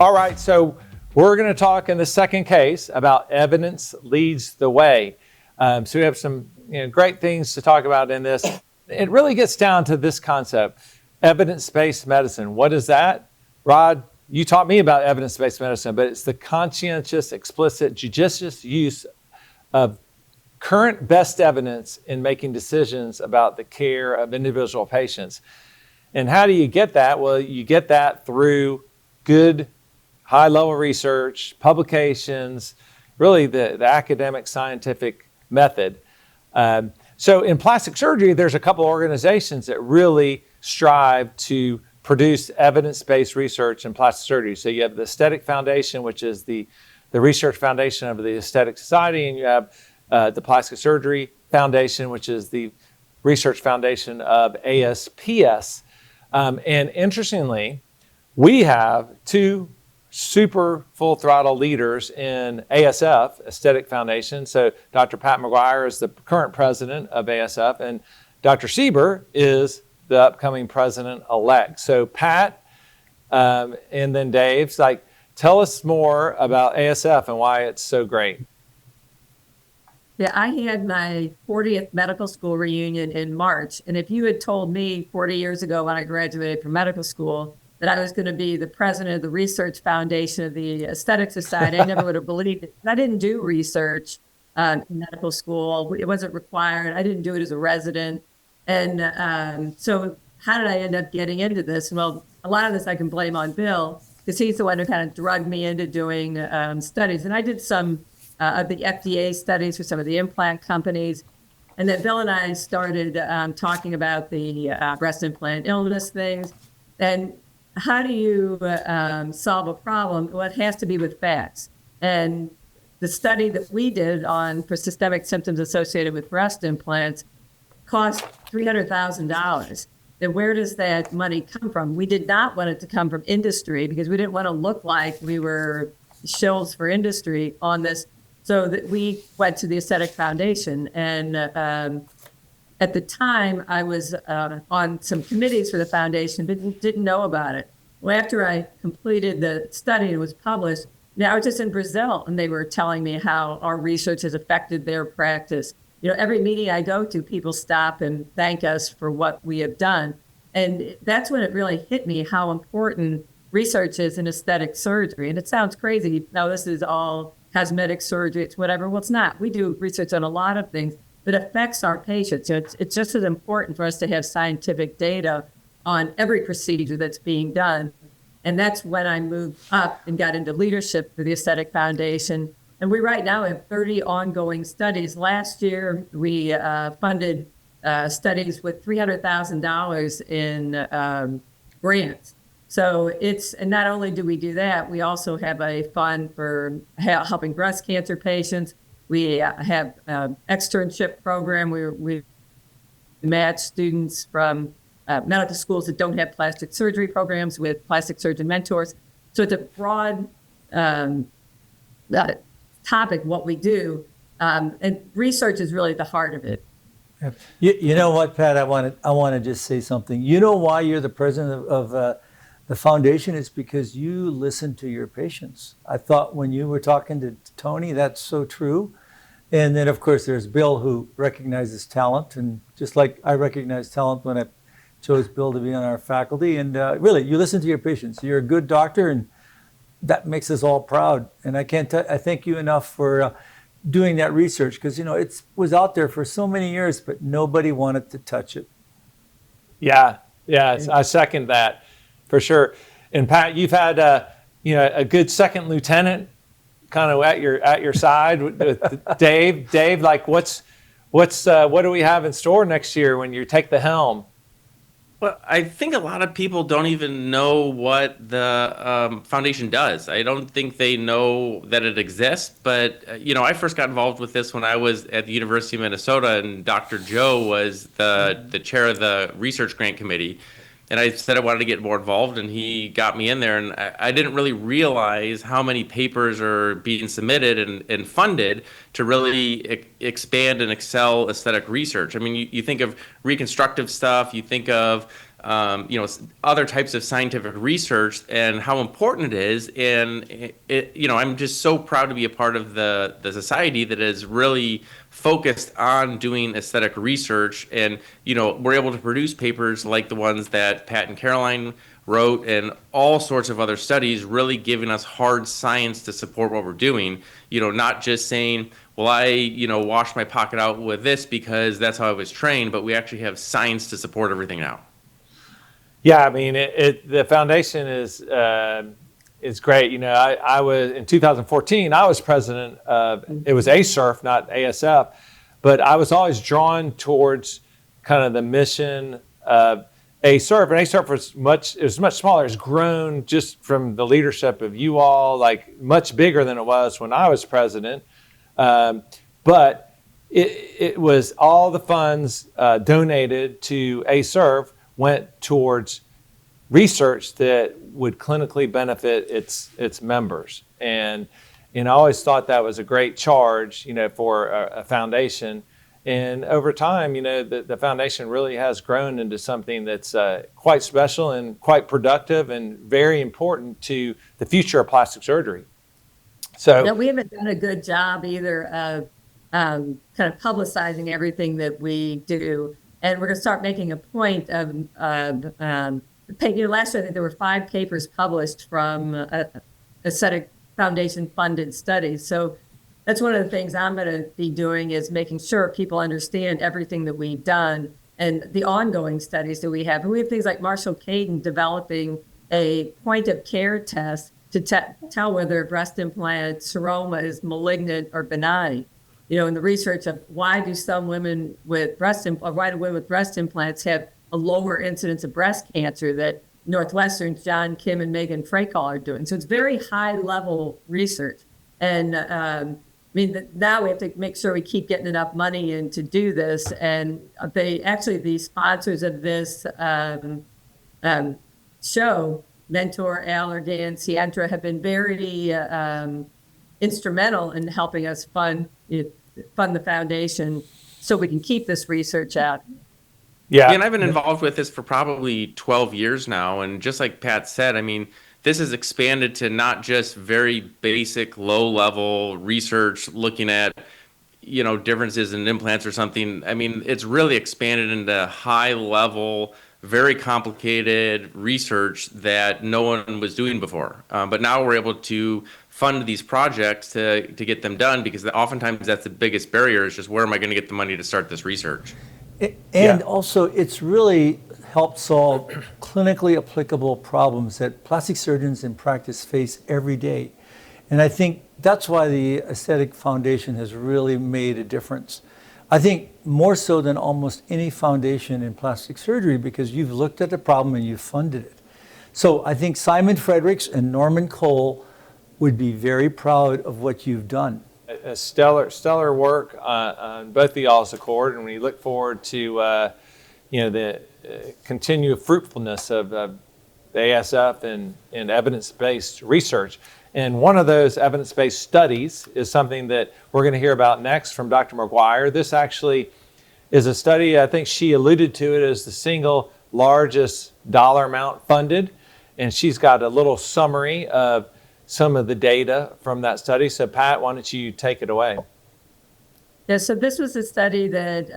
All right, so we're going to talk in the second case about evidence leads the way. So we have some great things to talk about in this. It really gets down to this concept, evidence-based medicine. What is that? Rod, you taught me about evidence-based medicine, but it's the conscientious, explicit, judicious use of current best evidence in making decisions about the care of individual patients. And how do you get that? Well, you get that through good high-level research, publications, really the academic scientific method. So in plastic surgery, there's a couple organizations that really strive to produce evidence-based research in plastic surgery. So you have the Aesthetic Foundation, which is the research foundation of the Aesthetic Society, and you have the Plastic Surgery Foundation, which is the research foundation of ASPS. And interestingly, we have two super full throttle leaders in ASF, Aesthetic Foundation. So Dr. Pat McGuire is the current president of ASF, and Dr. Sieber is the upcoming president-elect. So Pat and then Dave's tell us more about ASF and why it's so great. Yeah, I had my 40th medical school reunion in March. And if you had told me 40 years ago when I graduated from medical school that I was going to be the president of the research foundation of the Aesthetic Society, I never would have believed it. I didn't do research in medical school. It wasn't required. I didn't do it as a resident. And so how did I end up getting into this? Well, a lot of this I can blame on Bill, because he's the one who kind of drugged me into doing studies. And I did some of the FDA studies for some of the implant companies. And then Bill and I started talking about the breast implant illness things. And how do you solve a problem? Well, it has to be with facts. And the study that we did for systemic symptoms associated with breast implants cost $300,000. Then where does that money come from? We did not want it to come from industry because we didn't want to look like we were shills for industry on this. So that we went to the Aesthetic Foundation. And at the time, I was on some committees for the foundation, but didn't know about it. Well, after I completed the study and was published, I was just in Brazil, and they were telling me how our research has affected their practice. Every meeting I go to, people stop and thank us for what we have done. And that's when it really hit me how important research is in aesthetic surgery. And it sounds crazy. Now, this is all cosmetic surgery, it's whatever. Well, it's not. We do research on a lot of things that affects our patients. It's just as important for us to have scientific data on every procedure that's being done. And that's when I moved up and got into leadership for the Aesthetic Foundation. And we right now have 30 ongoing studies. Last year, we funded studies with $300,000 in grants. So and not only do we do that, we also have a fund for helping breast cancer patients. We have an externship program where we match students from medical schools that don't have plastic surgery programs with plastic surgeon mentors. So it's a broad topic, what we do. And research is really the heart of it. You know what, Pat? I want to just say something. You know why you're the president of the foundation? It's because you listen to your patients. I thought when you were talking to Tony, that's so true. And then, of course, there's Bill, who recognizes talent. And just like I recognize talent when I chose Bill to be on our faculty. And really, you listen to your patients. You're a good doctor, and that makes us all proud. And I thank you enough for doing that research, because it was out there for so many years, but nobody wanted to touch it. Yeah, I second that for sure. And Pat, you've had a good second lieutenant kind of at your side with Dave. Dave, like what do we have in store next year when you take the helm? Well, I think a lot of people don't even know what the foundation does. I don't think they know that it exists. But, I first got involved with this when I was at the University of Minnesota, and Dr. Joe was the chair of the research grant committee. And I said I wanted to get more involved, and he got me in there. And I didn't really realize how many papers are being submitted and funded to really expand and excel aesthetic research. I mean, you think of reconstructive stuff, you think of other types of scientific research and how important it is. And I'm just so proud to be a part of the society that is really focused on doing aesthetic research. And, we're able to produce papers like the ones that Pat and Caroline wrote, and all sorts of other studies really giving us hard science to support what we're doing. Not just saying, well, I, washed my pocket out with this because that's how I was trained, but we actually have science to support everything now. Yeah, I mean, the foundation is great. I was in 2014. I was president of, it was ASERF, not ASF, but I was always drawn towards kind of the mission of ASERF. And ASERF was much smaller. It's grown just from the leadership of you all, like much bigger than it was when I was president. But it was all the funds donated to ASERF went towards research that would clinically benefit its members. And I always thought that was a great charge, for a foundation. And over time, the foundation really has grown into something that's quite special and quite productive and very important to the future of plastic surgery. So we haven't done a good job either of kind of publicizing everything that we do. And we're going to start making a point of last year, I think there were 5 papers published from aesthetic foundation funded studies. So that's one of the things I'm going to be doing, is making sure people understand everything that we've done and the ongoing studies that we have. And we have things like Marshall Caden developing a point of care test to tell whether a breast implant seroma is malignant or benign. In the research of why do women with breast implants have a lower incidence of breast cancer that Northwestern's John Kim and Megan Frakal are doing. So it's very high level research. And now we have to make sure we keep getting enough money in to do this. And the sponsors of this show, Mentor, Allergan, Sientra, have been very instrumental in helping us fund the foundation so we can keep this research out. Yeah, and I've been involved with this for probably 12 years now. And just like Pat said, this has expanded to not just very basic, low-level research looking at, differences in implants or something. It's really expanded into high-level, very complicated research that no one was doing before. But now we're able to fund these projects to get them done, because oftentimes that's the biggest barrier, is just where am I going to get the money to start this research? And also, it's really helped solve clinically applicable problems that plastic surgeons in practice face every day. And I think that's why the Aesthetic Foundation has really made a difference. I think more so than almost any foundation in plastic surgery, because you've looked at the problem and you've funded it. So I think Simon Fredericks and Norman Cole would be very proud of what you've done. A stellar work on both of y'all's accord, and we look forward to the continued fruitfulness of the ASF and evidence-based research. And one of those evidence-based studies is something that we're going to hear about next from Dr. McGuire. This actually is a study, I think she alluded to it as the single largest dollar amount funded. And she's got a little summary of some of the data from that study. So Pat, why don't you take it away? Yeah, so this was a study that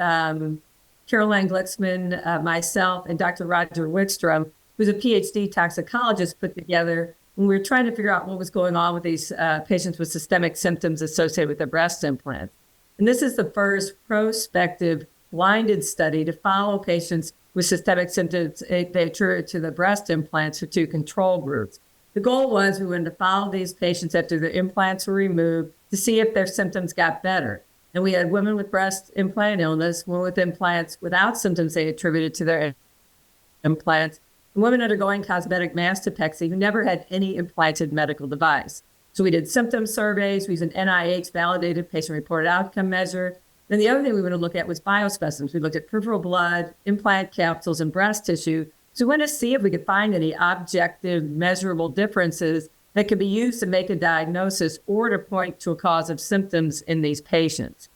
Caroline Glicksman, myself, and Dr. Roger Wickstrom, who's a PhD toxicologist, put together when we were trying to figure out what was going on with these patients with systemic symptoms associated with their breast implants. And this is the first prospective blinded study to follow patients with systemic symptoms they attribute to the breast implants for 2 control groups. The goal was we wanted to follow these patients after their implants were removed to see if their symptoms got better. And we had women with breast implant illness, women with implants without symptoms they attributed to their implants, and women undergoing cosmetic mastopexy who never had any implanted medical device. So we did symptom surveys, we used an NIH-validated patient-reported outcome measure. Then the other thing we wanted to look at was biospecimens. We looked at peripheral blood, implant capsules, and breast tissue. So we wanted to see if we could find any objective, measurable differences that could be used to make a diagnosis or to point to a cause of symptoms in these patients.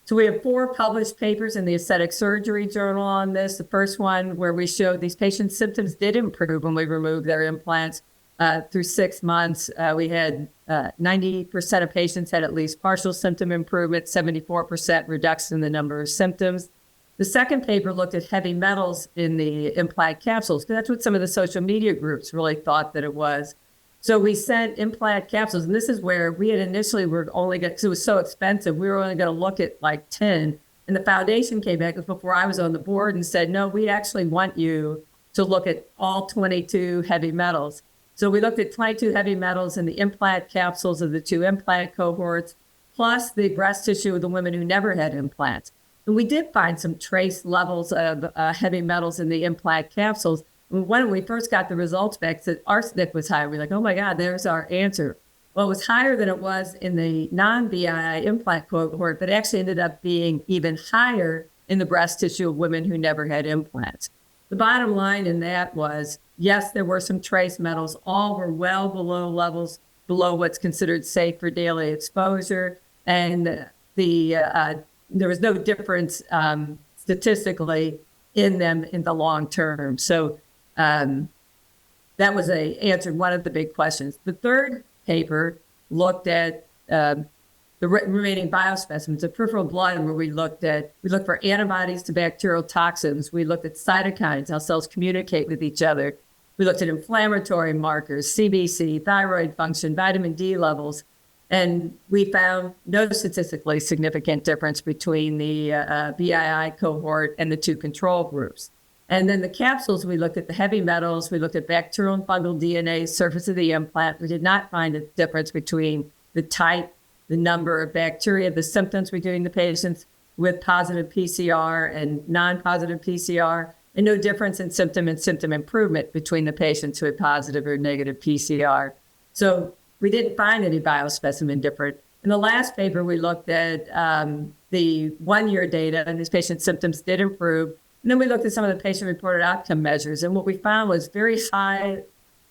So we have 4 published papers in the Aesthetic Surgery Journal on this. The first one where we showed these patients' symptoms did improve when we removed their implants through 6 months. We had 90% of patients had at least partial symptom improvement, 74% reduction in the number of symptoms. The second paper looked at heavy metals in the implant capsules, because that's what some of the social media groups really thought that it was. So we sent implant capsules, and this is where we had initially were only going, because it was so expensive, we were only going to look at like 10. And the foundation came back before I was on the board and said, no, we actually want you to look at all 22 heavy metals. So we looked at 22 heavy metals in the implant capsules of the 2 implant cohorts, plus the breast tissue of the women who never had implants. And we did find some trace levels of heavy metals in the implant capsules. When we first got the results back, said arsenic was high. We're like, oh my God, there's our answer. Well, it was higher than it was in the non-BII implant cohort, but actually ended up being even higher in the breast tissue of women who never had implants. The bottom line in that was, yes, there were some trace metals. All were well below levels, below what's considered safe for daily exposure. And there was no difference statistically in them in the long term. So that was answered one of the big questions. The third paper looked at the remaining biospecimens of peripheral blood, where we looked for antibodies to bacterial toxins. We looked at cytokines, how cells communicate with each other. We looked at inflammatory markers, CBC, thyroid function, vitamin D levels. And we found no statistically significant difference between the BII cohort and the 2 control groups. And then the capsules, we looked at the heavy metals, we looked at bacterial and fungal DNA, surface of the implant. We did not find a difference between the type, the number of bacteria, the symptoms between the patients with positive PCR and non-positive PCR, and no difference in symptom and symptom improvement between the patients who had positive or negative PCR. So we didn't find any biospecimen different. In the last paper, we looked at the 1-year data, and these patients' symptoms did improve. And then we looked at some of the patient-reported outcome measures, and what we found was very high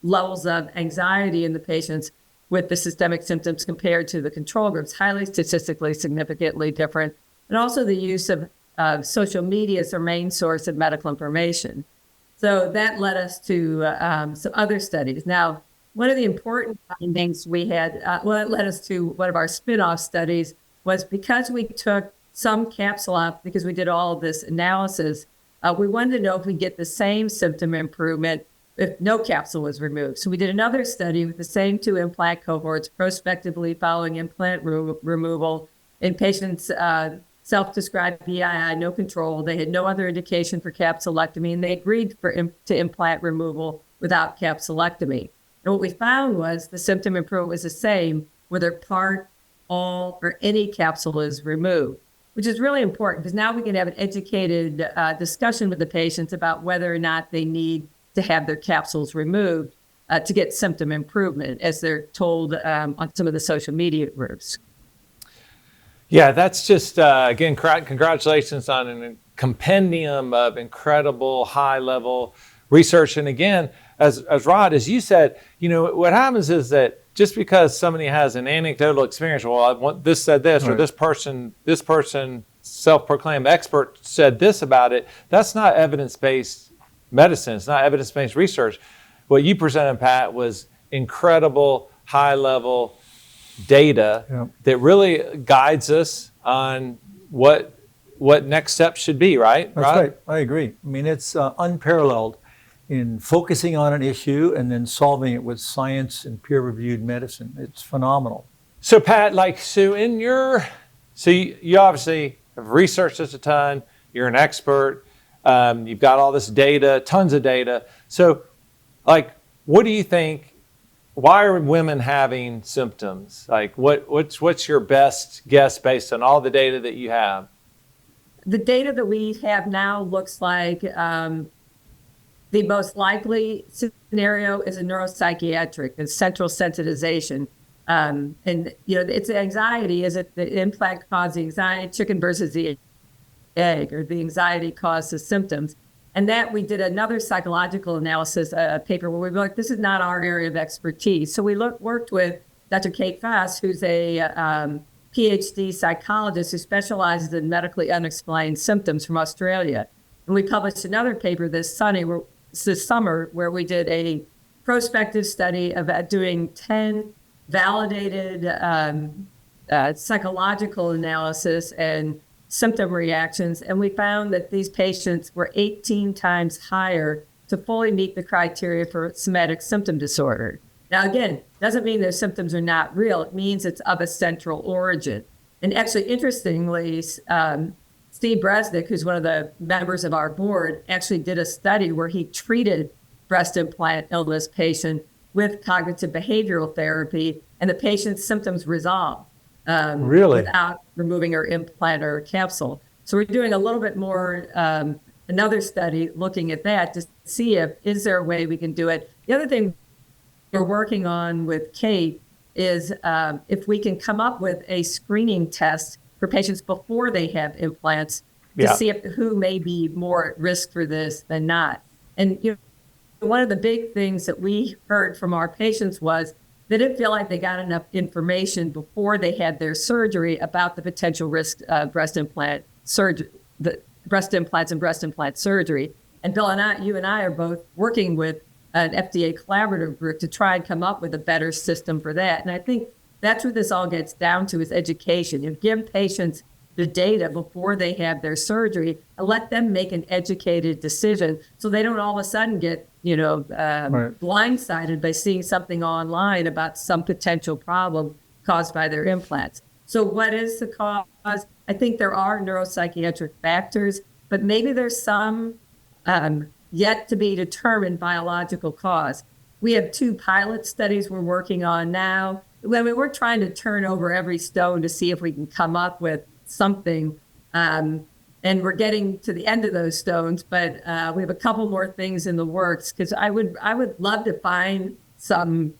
levels of anxiety in the patients with the systemic symptoms compared to the control groups, highly statistically significantly different, and also the use of social media as their main source of medical information. So that led us to some other studies. Now, one of the important findings we had, it led us to one of our spin-off studies, was because we took some capsule out, because we did all of this analysis, we wanted to know if we get the same symptom improvement if no capsule was removed. So we did another study with the same 2 implant cohorts, prospectively following implant removal in patients self-described BII, no control. They had no other indication for capsulectomy, and they agreed to implant removal without capsulectomy. And what we found was the symptom improvement was the same whether part, all, or any capsule is removed, which is really important because now we can have an educated discussion with the patients about whether or not they need to have their capsules removed to get symptom improvement, as they're told on some of the social media groups. Yeah, that's just, again, congratulations on a compendium of incredible high-level research. And again, as Rod, as you said, what happens is that just because somebody has an anecdotal experience, well, I want this said this, or this person self-proclaimed expert said this about it, that's not evidence-based medicine. It's not evidence-based research. What you presented, Pat, was incredible high-level data that really guides us on what next steps should be, right? That's right. I agree. I mean, it's unparalleled in focusing on an issue and then solving it with science and peer-reviewed medicine. It's phenomenal. So, Pat, you obviously have researched this a ton. You're an expert. You've got all this data, tons of data. So, what do you think? Why are women having symptoms? What's your best guess based on all the data that you have? The data that we have now looks like the most likely scenario is a neuropsychiatric, a central sensitization. It's anxiety. Is it the implant caused the anxiety, chicken versus the egg, or the anxiety caused the symptoms? And that we did another psychological analysis, a paper where we were like, this is not our area of expertise. So we worked with Dr. Kate Fass, who's a PhD psychologist who specializes in medically unexplained symptoms from Australia. And we published another paper this summer where we did a prospective study of doing 10 validated psychological analysis and symptom reactions. And we found that these patients were 18 times higher to fully meet the criteria for somatic symptom disorder. Now, again, doesn't mean their symptoms are not real. It means it's of a central origin. And actually, interestingly, Steve Bresnick, who's one of the members of our board, actually did a study where he treated breast implant illness patient with cognitive behavioral therapy, and the patient's symptoms resolved without removing her implant or capsule. So we're doing a little bit more, another study looking at that to see is there a way we can do it. The other thing we're working on with Kate is if we can come up with a screening test for patients before they have implants to see who may be more at risk for this than not. And one of the big things that we heard from our patients was they didn't feel like they got enough information before they had their surgery about the potential risk of breast implants and breast implant surgery. And Bill and you and I are both working with an FDA collaborative group to try and come up with a better system for that. And I think that's what this all gets down to is education. You give patients the data before they have their surgery and let them make an educated decision so they don't all of a sudden get, blindsided by seeing something online about some potential problem caused by their implants. So what is the cause? I think there are neuropsychiatric factors, but maybe there's some yet to be determined biological cause. We have 2 pilot studies we're working on now. We're trying to turn over every stone to see if we can come up with something. And we're getting to the end of those stones, but we have a couple more things in the works because I would love to find some,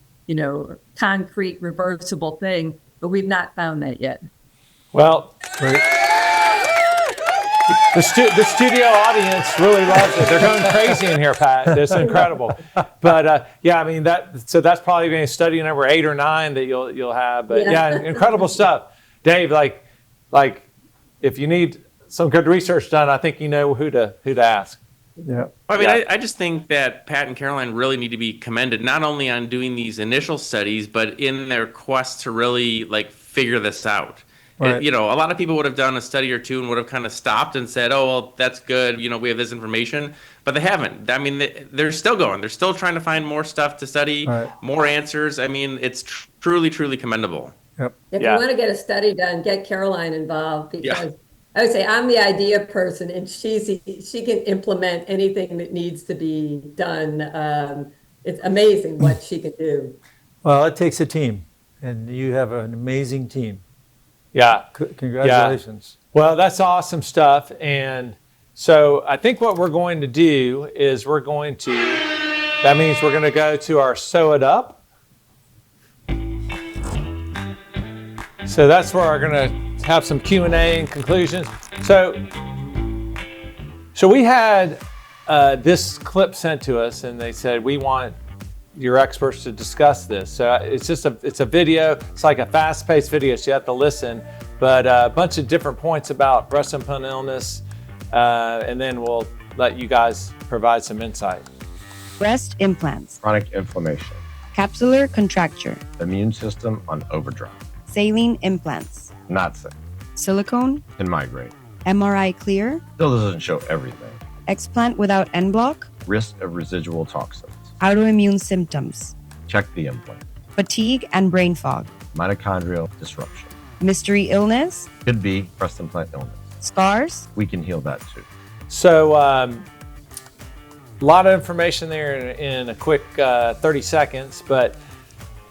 concrete reversible thing, but we've not found that yet. Well, the studio audience really loves it. They're going crazy in here, Pat. It's incredible. But that's probably going to be study number 8 or 9 that you'll have. But incredible stuff. Dave, if you need some good research done, I think you know who to ask. Yeah. I just think that Pat and Caroline really need to be commended, not only on doing these initial studies, but in their quest to really figure this out. Right. A lot of people would have done a study or 2 and would have kind of stopped and said, oh, well, that's good. We have this information, but they haven't. I mean, they're still going. They're still trying to find more stuff to study, more answers. I mean, it's truly, truly commendable. Yep. If you want to get a study done, get Caroline involved because I would say I'm the idea person and she can implement anything that needs to be done. It's amazing what she can do. Well, it takes a team, and you have an amazing team. Yeah. Congratulations. Yeah. Well, that's awesome stuff. And so I think what we're going to do is that means we're going to go to our Sew It Up. So that's where we're going to have some Q&A and conclusions. So we had this clip sent to us, and they said, we want your experts to discuss this. So it's a video. It's like a fast-paced video, so you have to listen. But a bunch of different points about breast implant illness, and then we'll let you guys provide some insight. Breast implants. Chronic inflammation. Capsular contracture. Immune system on overdrive. Saline implants. Not safe. Silicone. Can migrate. MRI clear. Still doesn't show everything. Explant without en bloc. Risk of residual toxins. Autoimmune symptoms. Check the implant. Fatigue and brain fog. Mitochondrial disruption. Mystery illness. Could be breast implant illness. Scars. We can heal that too. So a lot of information there in a quick 30 seconds. But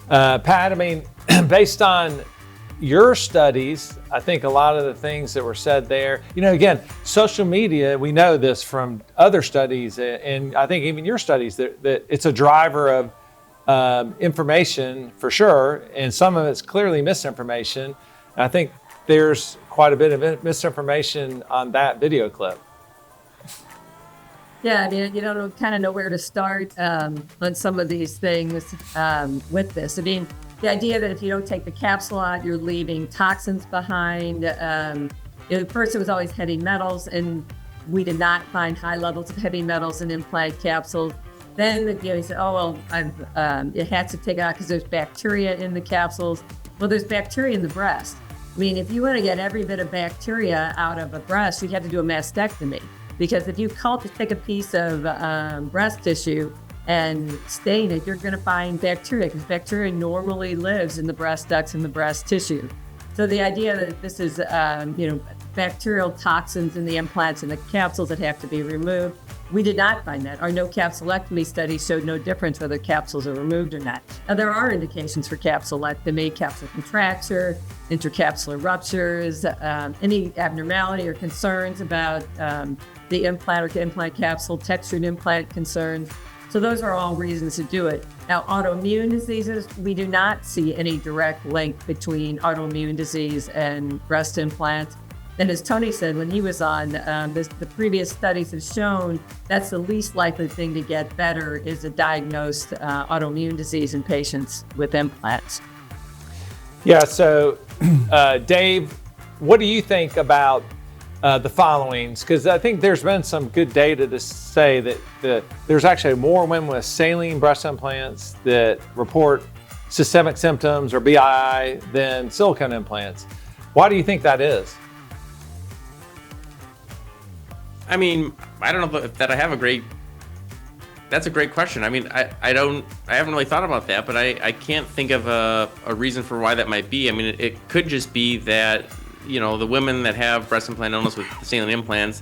Pat, I mean, based on your studies, I think a lot of the things that were said there, again, social media, we know this from other studies, and I think even your studies, that it's a driver of information for sure, and some of it's clearly misinformation. And I think there's quite a bit of misinformation on that video clip. Yeah, I mean, you don't kind of know where to start on some of these things with this. I mean, the idea that if you don't take the capsule out, you're leaving toxins behind. First, it was always heavy metals, and we did not find high levels of heavy metals in implant capsules. Then you said, oh, well, it had to take it out because there's bacteria in the capsules. Well, there's bacteria in the breast. I mean, if you want to get every bit of bacteria out of a breast, you'd have to do a mastectomy. Because if you take a piece of breast tissue and stain it, you're going to find bacteria, because bacteria normally lives in the breast ducts and the breast tissue. So the idea that this is, bacterial toxins in the implants and the capsules that have to be removed, we did not find that. Our no capsulectomy study showed no difference whether capsules are removed or not. Now, there are indications for capsulectomy, capsular contracture, intercapsular ruptures, any abnormality or concerns about the implant or implant capsule, textured implant concerns. So those are all reasons to do it. Now, autoimmune diseases, we do not see any direct link between autoimmune disease and breast implants. And as Tony said when he was on, the previous studies have shown that's the least likely thing to get better is a diagnosed autoimmune disease in patients with implants. Yeah, so Dave, what do you think about the followings? Because I think there's been some good data to say that there's actually more women with saline breast implants that report systemic symptoms or BII than silicone implants. Why do you think that is? I mean, I don't know that I have that's a great question. I mean, I haven't really thought about that, but I can't think of a reason for why that might be. I mean, it could just be that, the women that have breast implant illness with saline implants,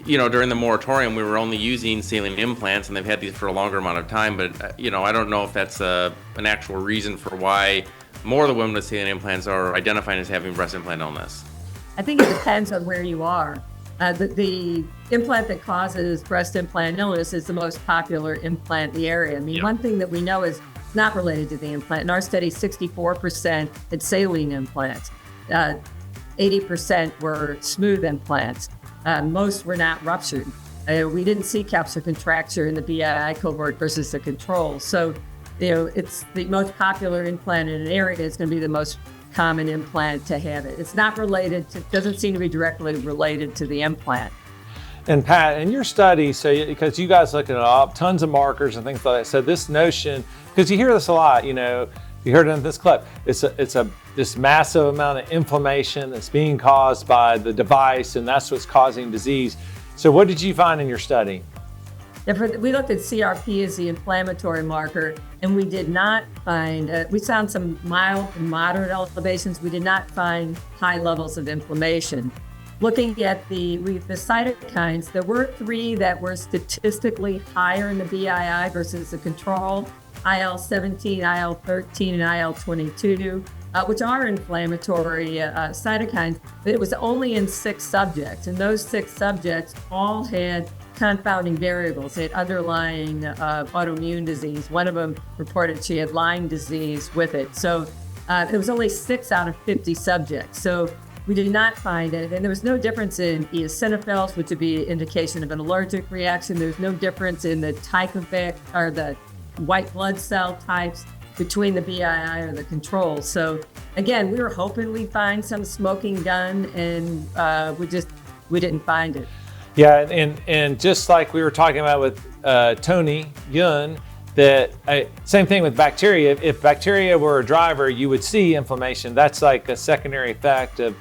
during the moratorium, we were only using saline implants, and they've had these for a longer amount of time. But, I don't know if that's an actual reason for why more of the women with saline implants are identified as having breast implant illness. I think it depends on where you are. The implant that causes breast implant illness is the most popular implant in the area. I mean, One thing that we know is not related to the implant. In our study, 64% had saline implants. 80% were smooth implants. Most were not ruptured. We didn't see capsular contracture in the BII cohort versus the control. So, it's the most popular implant in an area. It's going to be the most common implant to have it. It's not doesn't seem to be directly related to the implant. And Pat, in your study, because you guys look it up, tons of markers and things like that. So this notion, because you hear this a lot, you heard it in this clip. It's this massive amount of inflammation that's being caused by the device, and that's what's causing disease. So what did you find in your study? We looked at CRP as the inflammatory marker, and we did not find, we found some mild and moderate elevations. We did not find high levels of inflammation. Looking at the cytokines, there were 3 that were statistically higher in the BII versus the control, IL-17, IL-13, and IL-22, which are inflammatory cytokines, but it was only in 6 subjects, and those 6 subjects all had confounding variables. They had underlying autoimmune disease. One of them reported she had Lyme disease with it. So it was only 6 out of 50 subjects. So we did not find anything. There was no difference in eosinophils, which would be an indication of an allergic reaction. There's no difference in the type of or the white blood cell types between the BII or the control. So again, we were hoping we'd find some smoking gun, and we didn't find it. Yeah, and just like we were talking about with Tony Yun, that same thing with bacteria. If bacteria were a driver, you would see inflammation. That's like a secondary effect of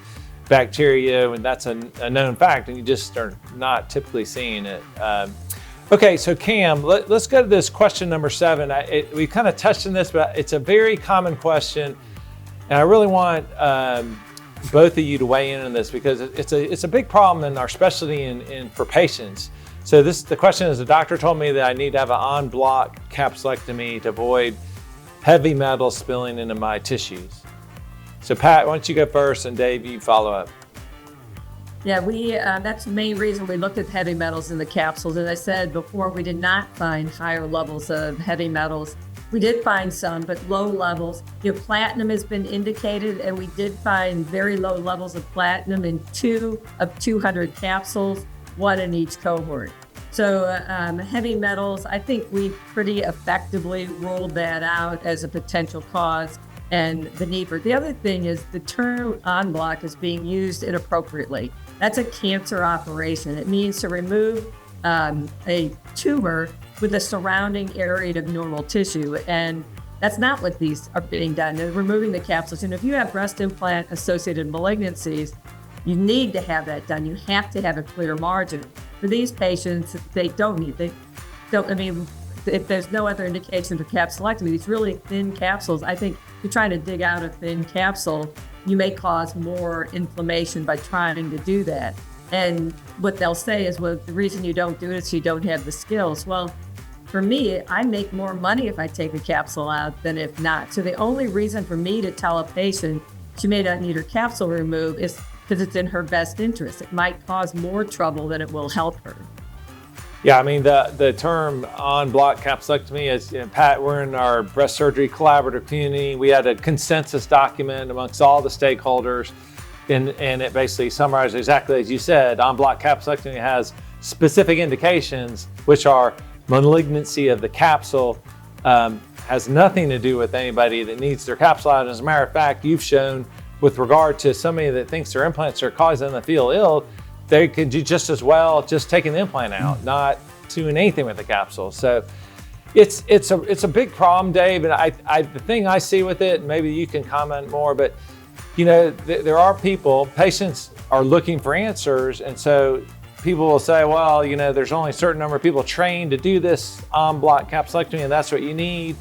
bacteria, and that's a known fact, and you just are not typically seeing it. Okay, so Cam, let's go to this question number 7. We kind of touched on this, but it's a very common question, and I really want both of you to weigh in on this because it's a big problem in our specialty and for patients. So the question is, the doctor told me that I need to have an en-bloc capsulectomy to avoid heavy metals spilling into my tissues. So Pat, why don't you go first, and Dave, you follow up. Yeah, that's the main reason we looked at heavy metals in the capsules. As I said before, we did not find higher levels of heavy metals. We did find some, but low levels. Platinum has been indicated, and we did find very low levels of platinum in 2 of 200 capsules, 1 in each cohort. So heavy metals, I think we pretty effectively ruled that out as a potential cause and the need for it. The other thing is the term en-bloc is being used inappropriately. That's a cancer operation. It means to remove a tumor with a surrounding area of normal tissue. And that's not what these are being done. They're removing the capsules. And if you have breast implant associated malignancies, you need to have that done. You have to have a clear margin. For these patients, they don't need, if there's no other indication for capsulectomy, these really thin capsules, I think if you're trying to dig out a thin capsule, you may cause more inflammation by trying to do that. And what they'll say is, well, the reason you don't do it is you don't have the skills. Well, for me, I make more money if I take a capsule out than if not. So the only reason for me to tell a patient she may not need her capsule removed is because it's in her best interest. It might cause more trouble than it will help her. Yeah, I mean, the term en-bloc capsulectomy is, Pat, we're in our breast surgery collaborative community. We had a consensus document amongst all the stakeholders, and it basically summarizes exactly as you said. En-bloc capsulectomy has specific indications, which are malignancy of the capsule, has nothing to do with anybody that needs their capsule out. As a matter of fact, you've shown with regard to somebody that thinks their implants are causing them to feel ill, they could do just as well just taking the implant out, not doing anything with the capsule. So it's a big problem, Dave. And the thing I see with it, and maybe you can comment more, but there are patients are looking for answers, and so people will say, well, there's only a certain number of people trained to do this en-bloc capsulectomy, and that's what you need.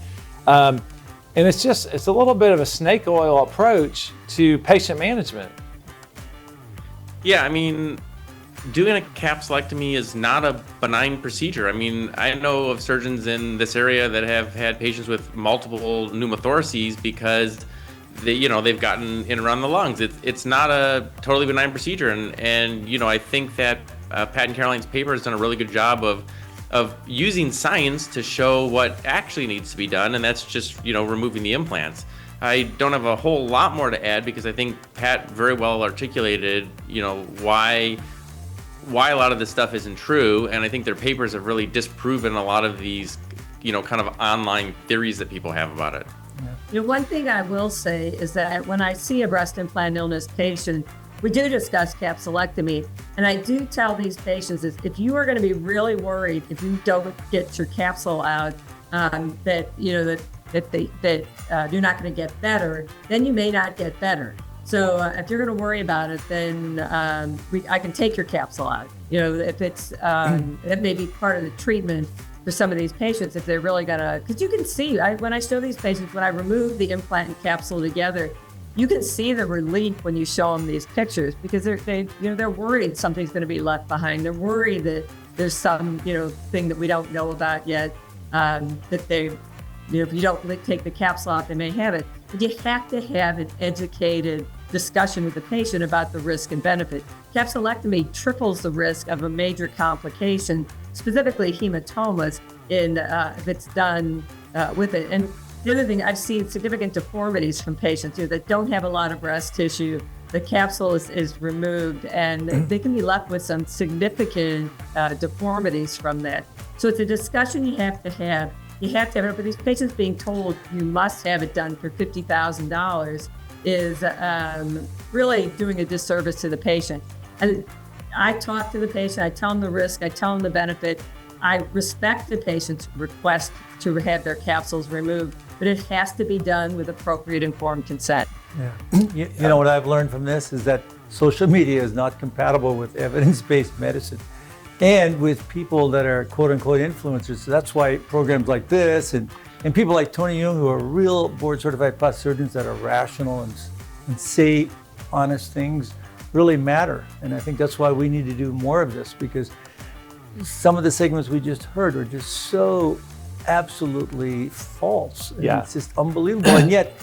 And it's a little bit of a snake oil approach to patient management. Yeah, I mean, doing a capsulectomy is not a benign procedure. I mean, I know of surgeons in this area that have had patients with multiple pneumothoraces because they've gotten in around the lungs. It's not a totally benign procedure, and I think that Pat and Caroline's paper has done a really good job of using science to show what actually needs to be done, and that's just removing the implants. I don't have a whole lot more to add because I think Pat very well articulated why a lot of this stuff isn't true, and I think their papers have really disproven a lot of these kind of online theories that people have about it. One thing I will say is that when I see a breast implant illness patient, we do discuss capsulectomy, and I do tell these patients is if you are going to be really worried if you don't get your capsule out, that you're not going to get better, then you may not get better. So if you're going to worry about it, then I can take your capsule out. If it's that may be part of the treatment for some of these patients if they're really gonna, because you can see when I show these patients, when I remove the implant and capsule together, you can see the relief when you show them these pictures because they're worried something's going to be left behind. They're worried that there's some thing that we don't know about yet, that they if you don't take the capsule out, they may have it. But you have to have an educated discussion with the patient about the risk and benefit. Capsulectomy triples the risk of a major complication, specifically hematomas, if it's done with it. And the other thing, I've seen significant deformities from patients that don't have a lot of breast tissue, the capsule is removed, and they can be left with some significant deformities from that. So it's a discussion you have to have. You have to have it, but these patients being told you must have it done for $50,000 is really doing a disservice to the patient. And I talk to the patient, I tell them the risk, I tell them the benefit. I respect the patient's request to have their capsules removed, but it has to be done with appropriate informed consent. Yeah. You know what I've learned from this is that social media is not compatible with evidence-based medicine and with people that are quote-unquote influencers. So that's why programs like this and people like Tony Jung, who are real board-certified plastic surgeons that are rational and say honest things, really matter. And I think that's why we need to do more of this, because some of the segments we just heard are just so absolutely false. And Yeah. It's just unbelievable. And yet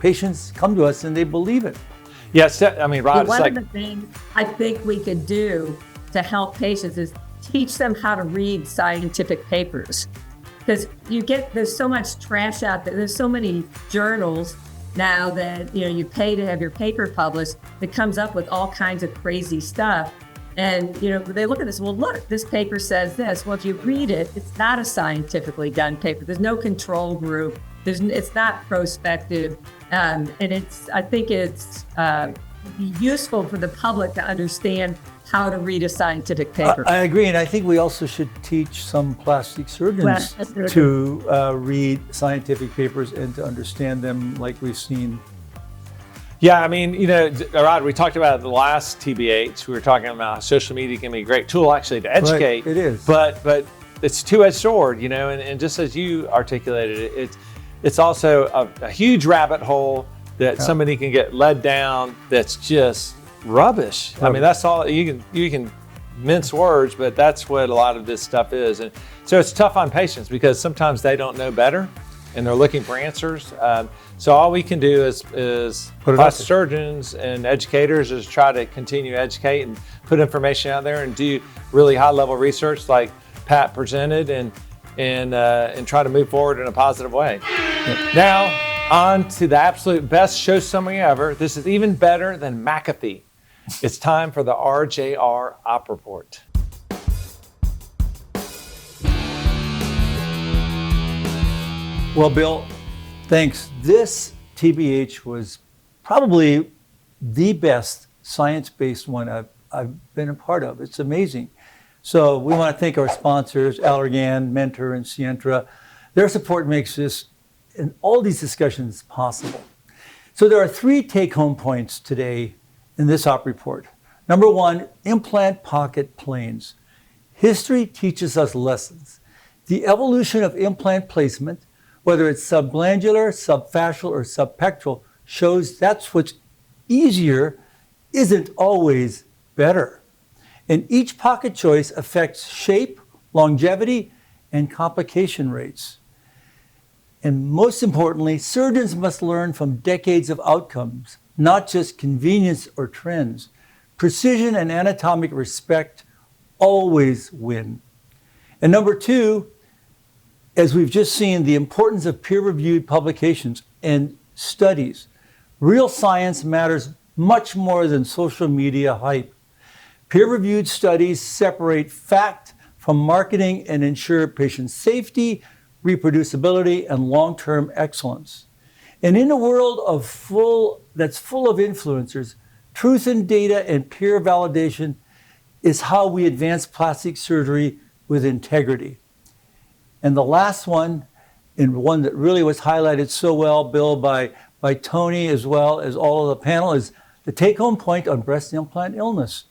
patients come to us and they believe it. Yes, I mean, Rod, But it's one like, of the things I think we could do to help patients is teach them how to read scientific papers. Because there's so much trash out there. There's so many journals now that you pay to have your paper published that comes up with all kinds of crazy stuff. And they look at this, well, look, this paper says this. Well, if you read it, it's not a scientifically done paper. There's no control group. It's not prospective. And I think it's useful for the public to understand how to read a scientific paper. I agree, and I think we also should teach some plastic surgeons to read scientific papers and to understand them like we've seen. yeah, I mean, Rod, we talked about the last TBH. We were talking about how social media can be a great tool actually to educate. Right, it is. But it's a two-edged sword, and just as you articulated it, it's also a huge rabbit hole that somebody can get led down that's just rubbish. I mean, that's all you can mince words, but that's what a lot of this stuff is. And so it's tough on patients because sometimes they don't know better and they're looking for answers. So all we can do is plastic surgeons and educators is try to continue to educate and put information out there and do really high level research like Pat presented and try to move forward in a positive way. Yep. Now, on to the absolute best show summary ever. This is even better than McAfee. It's time for the RJR Op Report. Well, Bill, thanks. This TBH was probably the best science-based one I've been a part of. It's amazing. So we want to thank our sponsors, Allergan, Mentor, and Sientra. Their support makes this and all these discussions possible. So there are 3 take-home points today in this op report. Number 1, implant pocket planes. History teaches us lessons. The evolution of implant placement, whether it's subglandular, subfascial, or subpectoral, shows that's what's easier isn't always better. And each pocket choice affects shape, longevity, and complication rates. And most importantly, surgeons must learn from decades of outcomes, not just convenience or trends. Precision and anatomic respect always win. And number 2, as we've just seen, the importance of peer-reviewed publications and studies. Real science matters much more than social media hype. Peer-reviewed studies separate fact from marketing and ensure patient safety, reproducibility, and long-term excellence. And in a world that's full of influencers, truth in data and peer validation is how we advance plastic surgery with integrity. And the last one, and one that really was highlighted so well, Bill, by Tony as well as all of the panel, is the take-home point on breast implant illness.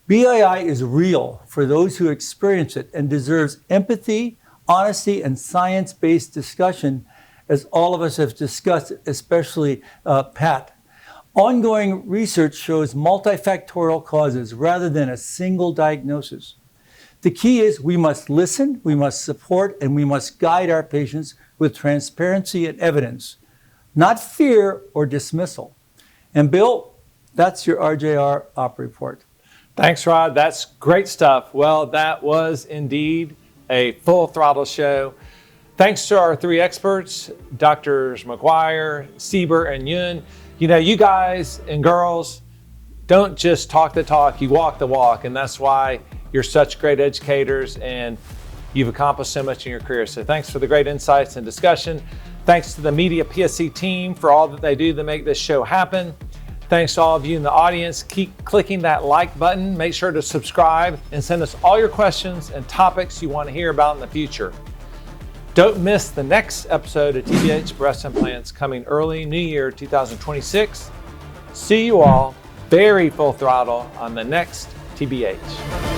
BII is real for those who experience it and deserves empathy, honesty, and science-based discussion, as all of us have discussed, especially Pat. Ongoing research shows multifactorial causes rather than a single diagnosis. The key is we must listen, we must support, and we must guide our patients with transparency and evidence, not fear or dismissal. And Bill, that's your RJR Op Report. Thanks, Rod. That's great stuff. Well, that was indeed a full throttle show. Thanks to our 3 experts, Drs. McGuire, Sieber, and Yun. You guys and girls, don't just talk the talk, you walk the walk. And that's why you're such great educators and you've accomplished so much in your career. So thanks for the great insights and discussion. Thanks to the Media PSC team for all that they do to make this show happen. Thanks to all of you in the audience. Keep clicking that like button. Make sure to subscribe and send us all your questions and topics you want to hear about in the future. Don't miss the next episode of TBH Breast Implants coming early New Year 2026. See you all very full throttle on the next TBH.